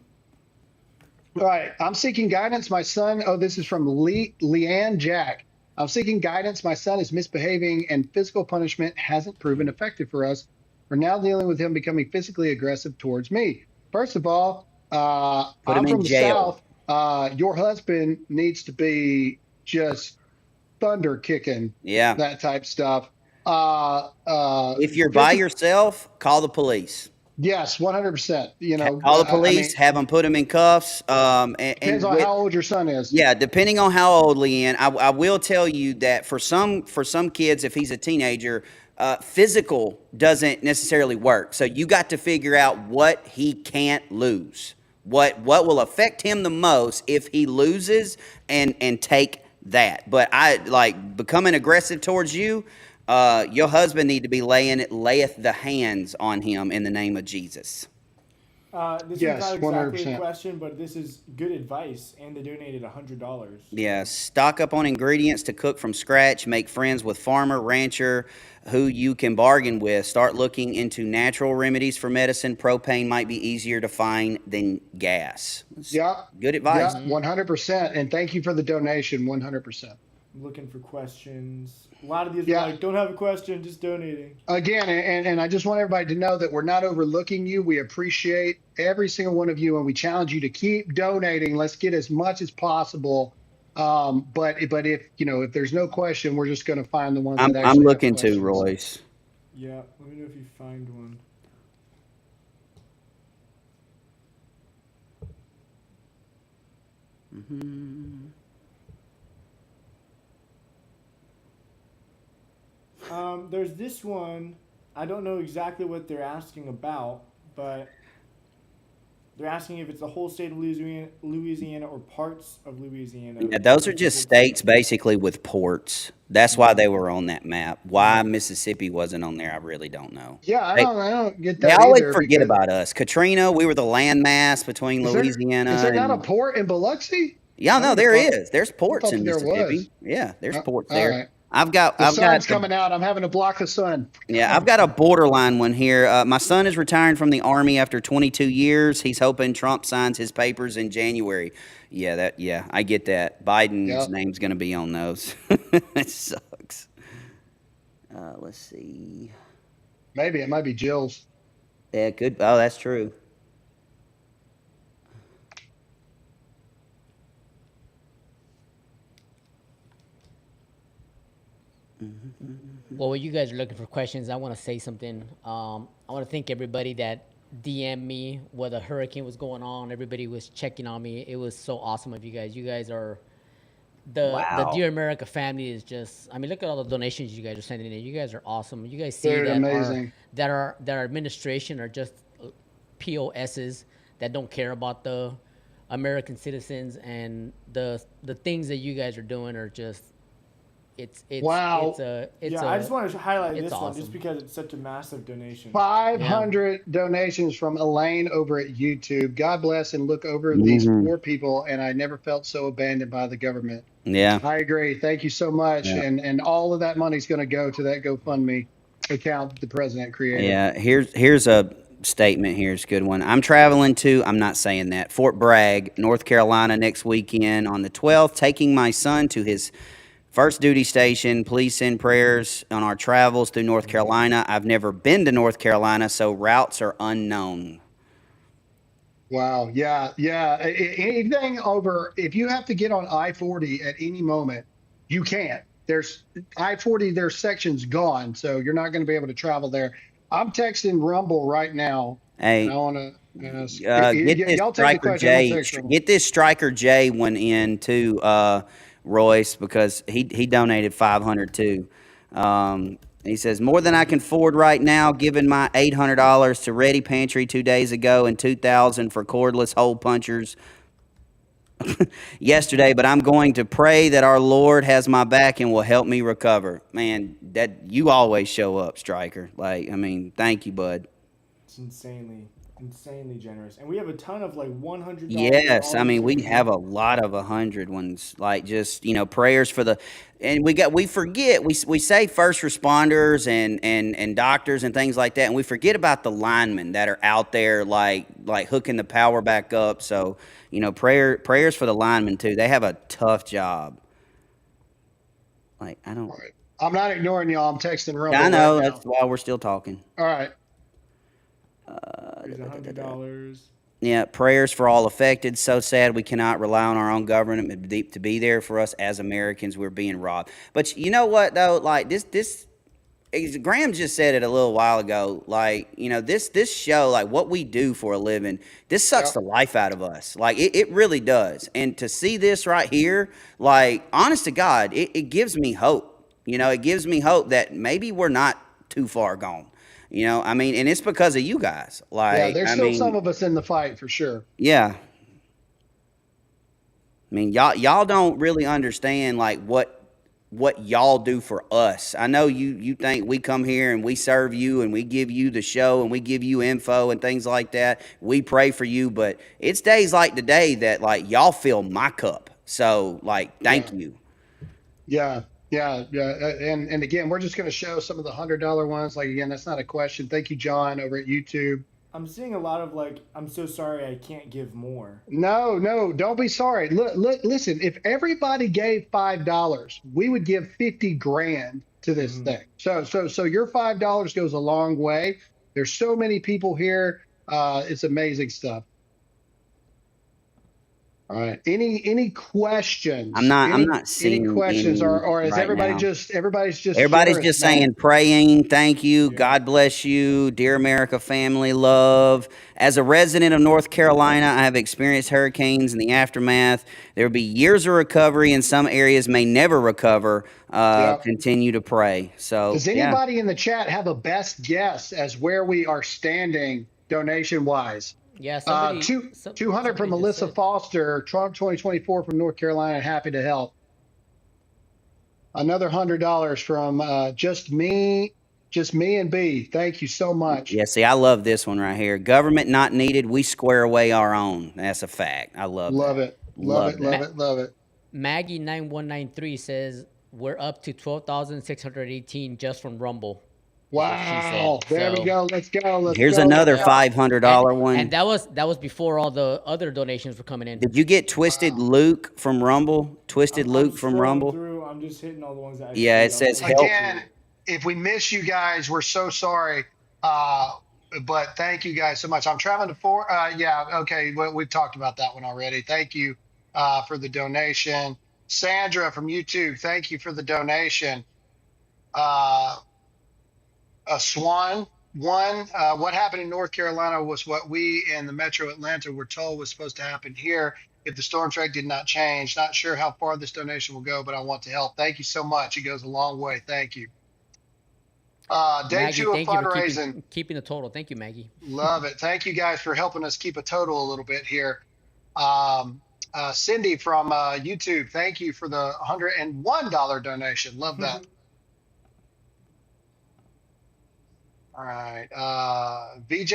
All right. I'm seeking guidance. My son, this is from Leanne Jack. I'm seeking guidance. My son is misbehaving and physical punishment hasn't proven effective for us. We're now dealing with him becoming physically aggressive towards me. First of all, I'm from the South. Your husband needs to be just thunder kicking. Yeah. That type stuff. If you're by yourself, call the police. Yes, 100%. Call the police, have them put him in cuffs. Depends on how old your son is. Yeah, depending on how old, Leanne. I will tell you that for some kids, if he's a teenager, physical doesn't necessarily work. So you got to figure out what he can't lose, what will affect him the most if he loses, and take that. But I like becoming aggressive towards you. Your husband need to be layeth the hands on him in the name of Jesus. This Yes, is not exactly 100%. a question, but this is good advice, and they donated $100. Yeah, stock up on ingredients to cook from scratch. Make friends with farmer, rancher who you can bargain with. Start looking into natural remedies for medicine. Propane might be easier to find than gas. Yeah. Good advice. Yeah, 100%. And thank you for the donation, 100%. I'm looking for questions. A lot of these Yeah. are like, don't have a question, just donating. Again, and I just want everybody to know that we're not overlooking you. We appreciate every single one of you, and we challenge you to keep donating. Let's get as much as possible. But if if there's no question, we're just going to find the ones that actually I'm have looking to questions. Royce. Yeah, let me know if you find one. There's this one. I don't know exactly what they're asking about, but they're asking if it's the whole state of Louisiana or parts of Louisiana. Yeah, those are just states basically with ports. That's why they were on that map. Why Mississippi wasn't on there, I really don't know. Yeah, I don't get that. They always either forget because- about us. Katrina, we were the landmass between Louisiana. Is there not a and- port in Biloxi? Yeah, no, there is. There's I ports thought in there Mississippi. was. Yeah, there's ports all there. right. I've got The sun's the- coming out. I'm having to block the sun. Yeah, I've got a borderline one here. My son is retiring from the Army after 22 years. He's hoping Trump signs his papers in January. Yeah, I get that. Biden's name's going to be on those. It sucks. Let's see. Maybe it might be Jill's. Yeah, good. Oh, that's true. Well, while you guys are looking for questions, I want to say something. I want to thank everybody that DM'd me while the hurricane was going on. Everybody was checking on me. It was so awesome of you guys. You guys are the Dear America family is just. I mean, look at all the donations you guys are sending in. You guys are awesome. You guys see They're that amazing. our administration are just POSs that don't care about the American citizens, and the things that you guys are doing are just. It's Wow. I just want to highlight this one awesome. just because it's such a massive donation. 500 donations from Elaine over at YouTube. God bless and look over these poor people. And I never felt so abandoned by the government. Yeah. I agree. Thank you so much. Yeah. And all of that money's going to go to that GoFundMe account that the president created. Yeah, here's a statement. Here's a good one. I'm traveling to, I'm not saying that, Fort Bragg, North Carolina next weekend on the 12th, taking my son to his first duty station. Please send prayers on our travels through North Carolina. I've never been to North Carolina, so routes are unknown. Wow. Yeah. Anything over, if you have to get on I-40 at any moment, you can't. There's I-40, their section's gone, so you're not going to be able to travel there. I'm texting Rumble right now. Hey, and I want to get this Striker J one in too, Royce, because he donated 500 too. He says, more than I can afford right now, giving my $800 to Ready Pantry 2 days ago and $2,000 for cordless hole punchers yesterday, but I'm going to pray that our Lord has my back and will help me recover. Man, that you always show up, Striker. Like, I mean, thank you, bud. It's insanely generous. And we have a ton of like $100. Yes, I mean, we have a lot of 100 ones, like just, prayers for and we forget, we say first responders and doctors and things like that, and we forget about the linemen that are out there like hooking the power back up. So, prayers for the linemen too. They have a tough job. Like, I'm not ignoring y'all. I'm texting Rumble. I know, right now. that's why we're still talking. All right. Here's $100. Yeah, prayers for all affected. So sad we cannot rely on our own government to be there for us as Americans. We're being robbed. But you know what, though? Like, this Graham just said it a little while ago. Like, this show, like what we do for a living, this sucks the life out of us. Like, it really does. And to see this right here, like, honest to God, it gives me hope. It gives me hope that maybe we're not too far gone. You know, I mean, and it's because of you guys. Like, Yeah, there's I still mean, some of us in the fight for sure. yeah. I mean, y'all don't really understand like what y'all do for us. I know you think we come here and we serve you and we give you the show and we give you info and things like that. We pray for you, but it's days like today that like y'all fill my cup. So like, thank you. Yeah. And again, we're just going to show some of the $100 ones. Like, again, that's not a question. Thank you, John, over at YouTube. I'm seeing a lot of like, I'm so sorry I can't give more. No, don't be sorry. Look, listen, if everybody gave $5, we would give 50 grand to this thing. So your $5 goes a long way. There's so many people here. It's amazing stuff. All right. Any questions? I'm not seeing any questions, any or is right everybody now. everybody's just Everybody's generous, just man? saying, praying, thank you, God bless you, dear America family, love. As a resident of North Carolina, I have experienced hurricanes and the aftermath. There will be years of recovery, and some areas may never recover. Continue to pray. So, Does anybody in the chat have a best guess as where we are standing donation wise? Yeah, 200 from Melissa Foster, Trump 2024 from North Carolina. Happy to help. Another $100 from just me and B. Thank you so much. Yeah, see, I love this one right here. Government not needed. We square away our own. That's a fact. I love that. Love it. Maggie 9193 says we're up to 12,618 just from Rumble. Wow! There we go. Let's go. Here's another $500 one. And that was before all the other donations were coming in. Did you get Twisted Luke from Rumble? Luke from Rumble. I'm just hitting all the ones that. Yeah, it says help. Again, if we miss you guys, we're so sorry. But thank you guys so much. I'm traveling to okay. Well, we've talked about that one already. Thank you for the donation. Sandra from YouTube, thank you for the donation. Swan one, what happened in North Carolina was what we in the Metro Atlanta were told was supposed to happen here if the storm track did not change. Not sure how far this donation will go, but I want to help. Thank you so much. It goes a long way. Thank you. Day Maggie, 2 of thank you for fundraising. keeping the total. Thank you, Maggie. Love it. Thank you guys for helping us keep a total a little bit here. Cindy from YouTube, thank you for the $101 donation. Love that. All right. VJ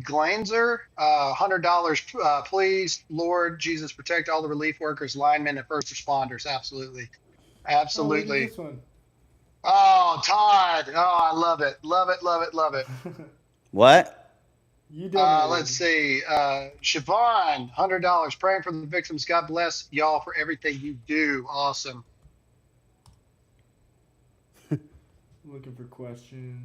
Glanzer, $100, please. Lord Jesus, protect all the relief workers, linemen, and first responders. Absolutely. Absolutely. Oh, Todd. Oh, I love it. Love it. What? Let's see. Siobhan, $100, praying for the victims. God bless y'all for everything you do. Awesome. Looking for questions.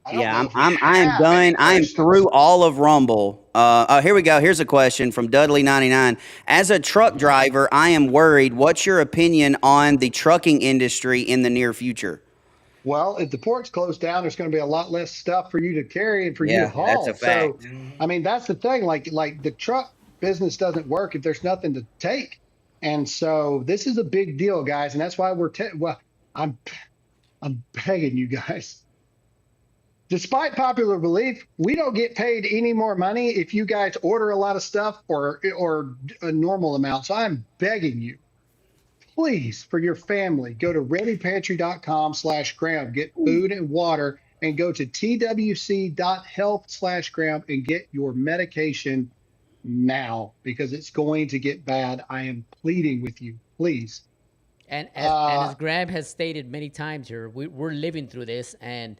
Yeah, I am done. I am through all of Rumble. Here we go. Here's a question from Dudley99. As a truck driver, I am worried. What's your opinion on the trucking industry in the near future? Well, if the port's closed down, there's going to be a lot less stuff for you to carry and for you to haul. That's a fact. So, I mean, that's the thing. Like the truck business doesn't work if there's nothing to take. And so this is a big deal, guys. And that's why I'm begging you guys. Despite popular belief, we don't get paid any more money if you guys order a lot of stuff or a normal amount. So I'm begging you, please, for your family, go to readypantry.com/Graham, get food and water, and go to twc.health/Graham and get your medication now because it's going to get bad. I am pleading with you, please. And as Graham has stated many times here, we're living through this, and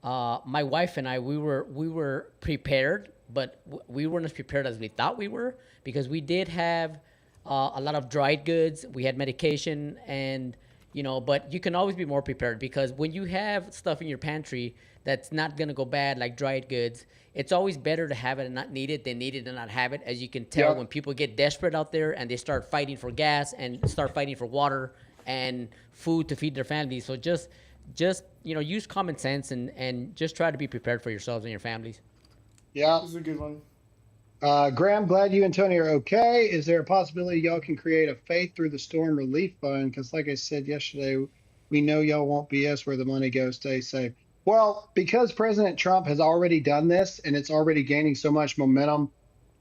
my wife and I, we were prepared, but we weren't as prepared as we thought we were because we did have a lot of dried goods. We had medication, and but you can always be more prepared because when you have stuff in your pantry that's not gonna go bad, like dried goods, it's always better to have it and not need it than need it and not have it. As you can tell, when people get desperate out there and they start fighting for gas and start fighting for water and food to feed their families. So just use common sense and just try to be prepared for yourselves and your families. Yeah. This is a good one. Graham, glad you and Tony are okay. Is there a possibility y'all can create a Faith Through the Storm relief fund? Because like I said yesterday, we know y'all won't BS where the money goes. Stay safe. Well, because President Trump has already done this and it's already gaining so much momentum,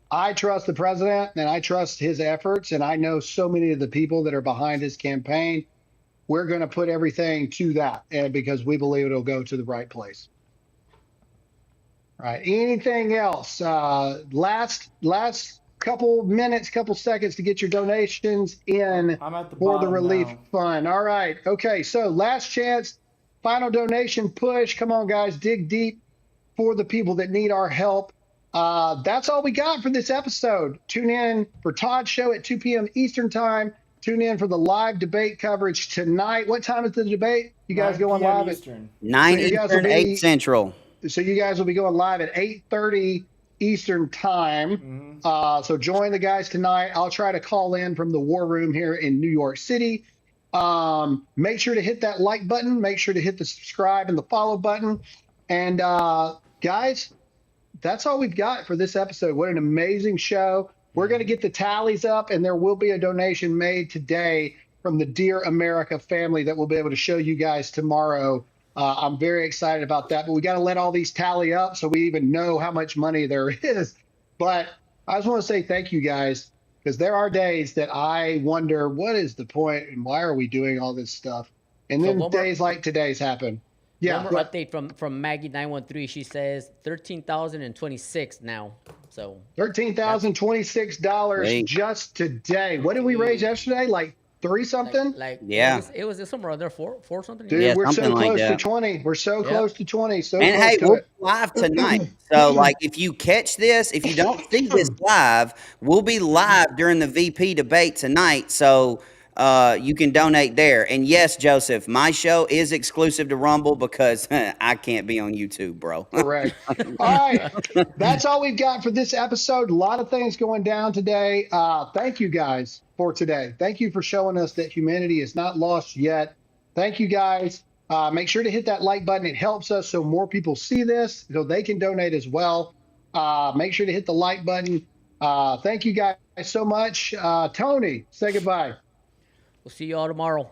I trust the president and I trust his efforts. And I know so many of the people that are behind his campaign. We're going to put everything to that, and because we believe it'll go to the right place. All right. Anything else? Last couple minutes, couple seconds to get your donations in for the relief fund. All right. Okay. So last chance, final donation push. Come on, guys. Dig deep for the people that need our help. That's all we got for this episode. Tune in for Todd's show at 2 p.m. Eastern time. Tune in for the live debate coverage tonight. What time is the debate? You guys going live Eastern. at 9 Eastern, 8 Central. So you guys will be going live at 8:30 Eastern time. So join the guys tonight. I'll try to call in from the war room here in New York City. Make sure to hit that like button. Make sure to hit the subscribe and the follow button. And guys, that's all we've got for this episode. What an amazing show. We're going to get the tallies up, and there will be a donation made today from the Dear America family that we'll be able to show you guys tomorrow. I'm very excited about that, but we got to let all these tally up so we even know how much money there is. But I just want to say thank you guys, because there are days that I wonder, what is the point and why are we doing all this stuff? And then days like today's happen. Yeah. One more update from Maggie 913. She says $13,026 now. So $13,026 just today. What did we raise yesterday? Like 3 something? Yeah. It was somewhere around there, four something. Dude, we're so close to 20. We're so close to 20. So and close hey, to we're it. live tonight. So, like, if you catch this, if you don't see this live, we'll be live during the VP debate tonight. So, you can donate there. And yes, Joseph, my show is exclusive to Rumble because I can't be on YouTube, bro. Correct. All right. That's all we've got for this episode. A lot of things going down today. Thank you guys for today. Thank you for showing us that humanity is not lost yet. Thank you guys. Make sure to hit that like button. It helps us so more people see this so they can donate as well. Make sure to hit the like button. Thank you guys so much. Tony, say goodbye. We'll see you all tomorrow.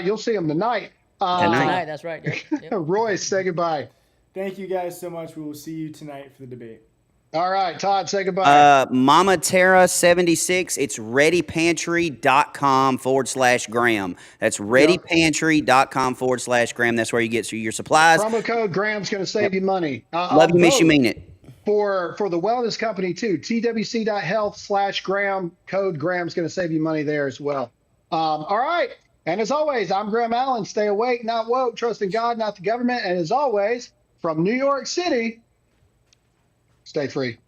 You'll see them tonight. Tonight, that's right. Yep. Royce, say goodbye. Thank you guys so much. We will see you tonight for the debate. All right, Todd, say goodbye. Mama Terra 76. It's readypantry.com/Graham. That's readypantry.com/Graham. That's where you get your supplies. Promo code Graham's going to save you money. Love you, miss you, mean it. For the wellness company too, twc.health/Graham. Code Graham's going to save you money there as well. All right. And as always, I'm Graham Allen. Stay awake, not woke. Trust in God, not the government. And as always, from New York City, stay free.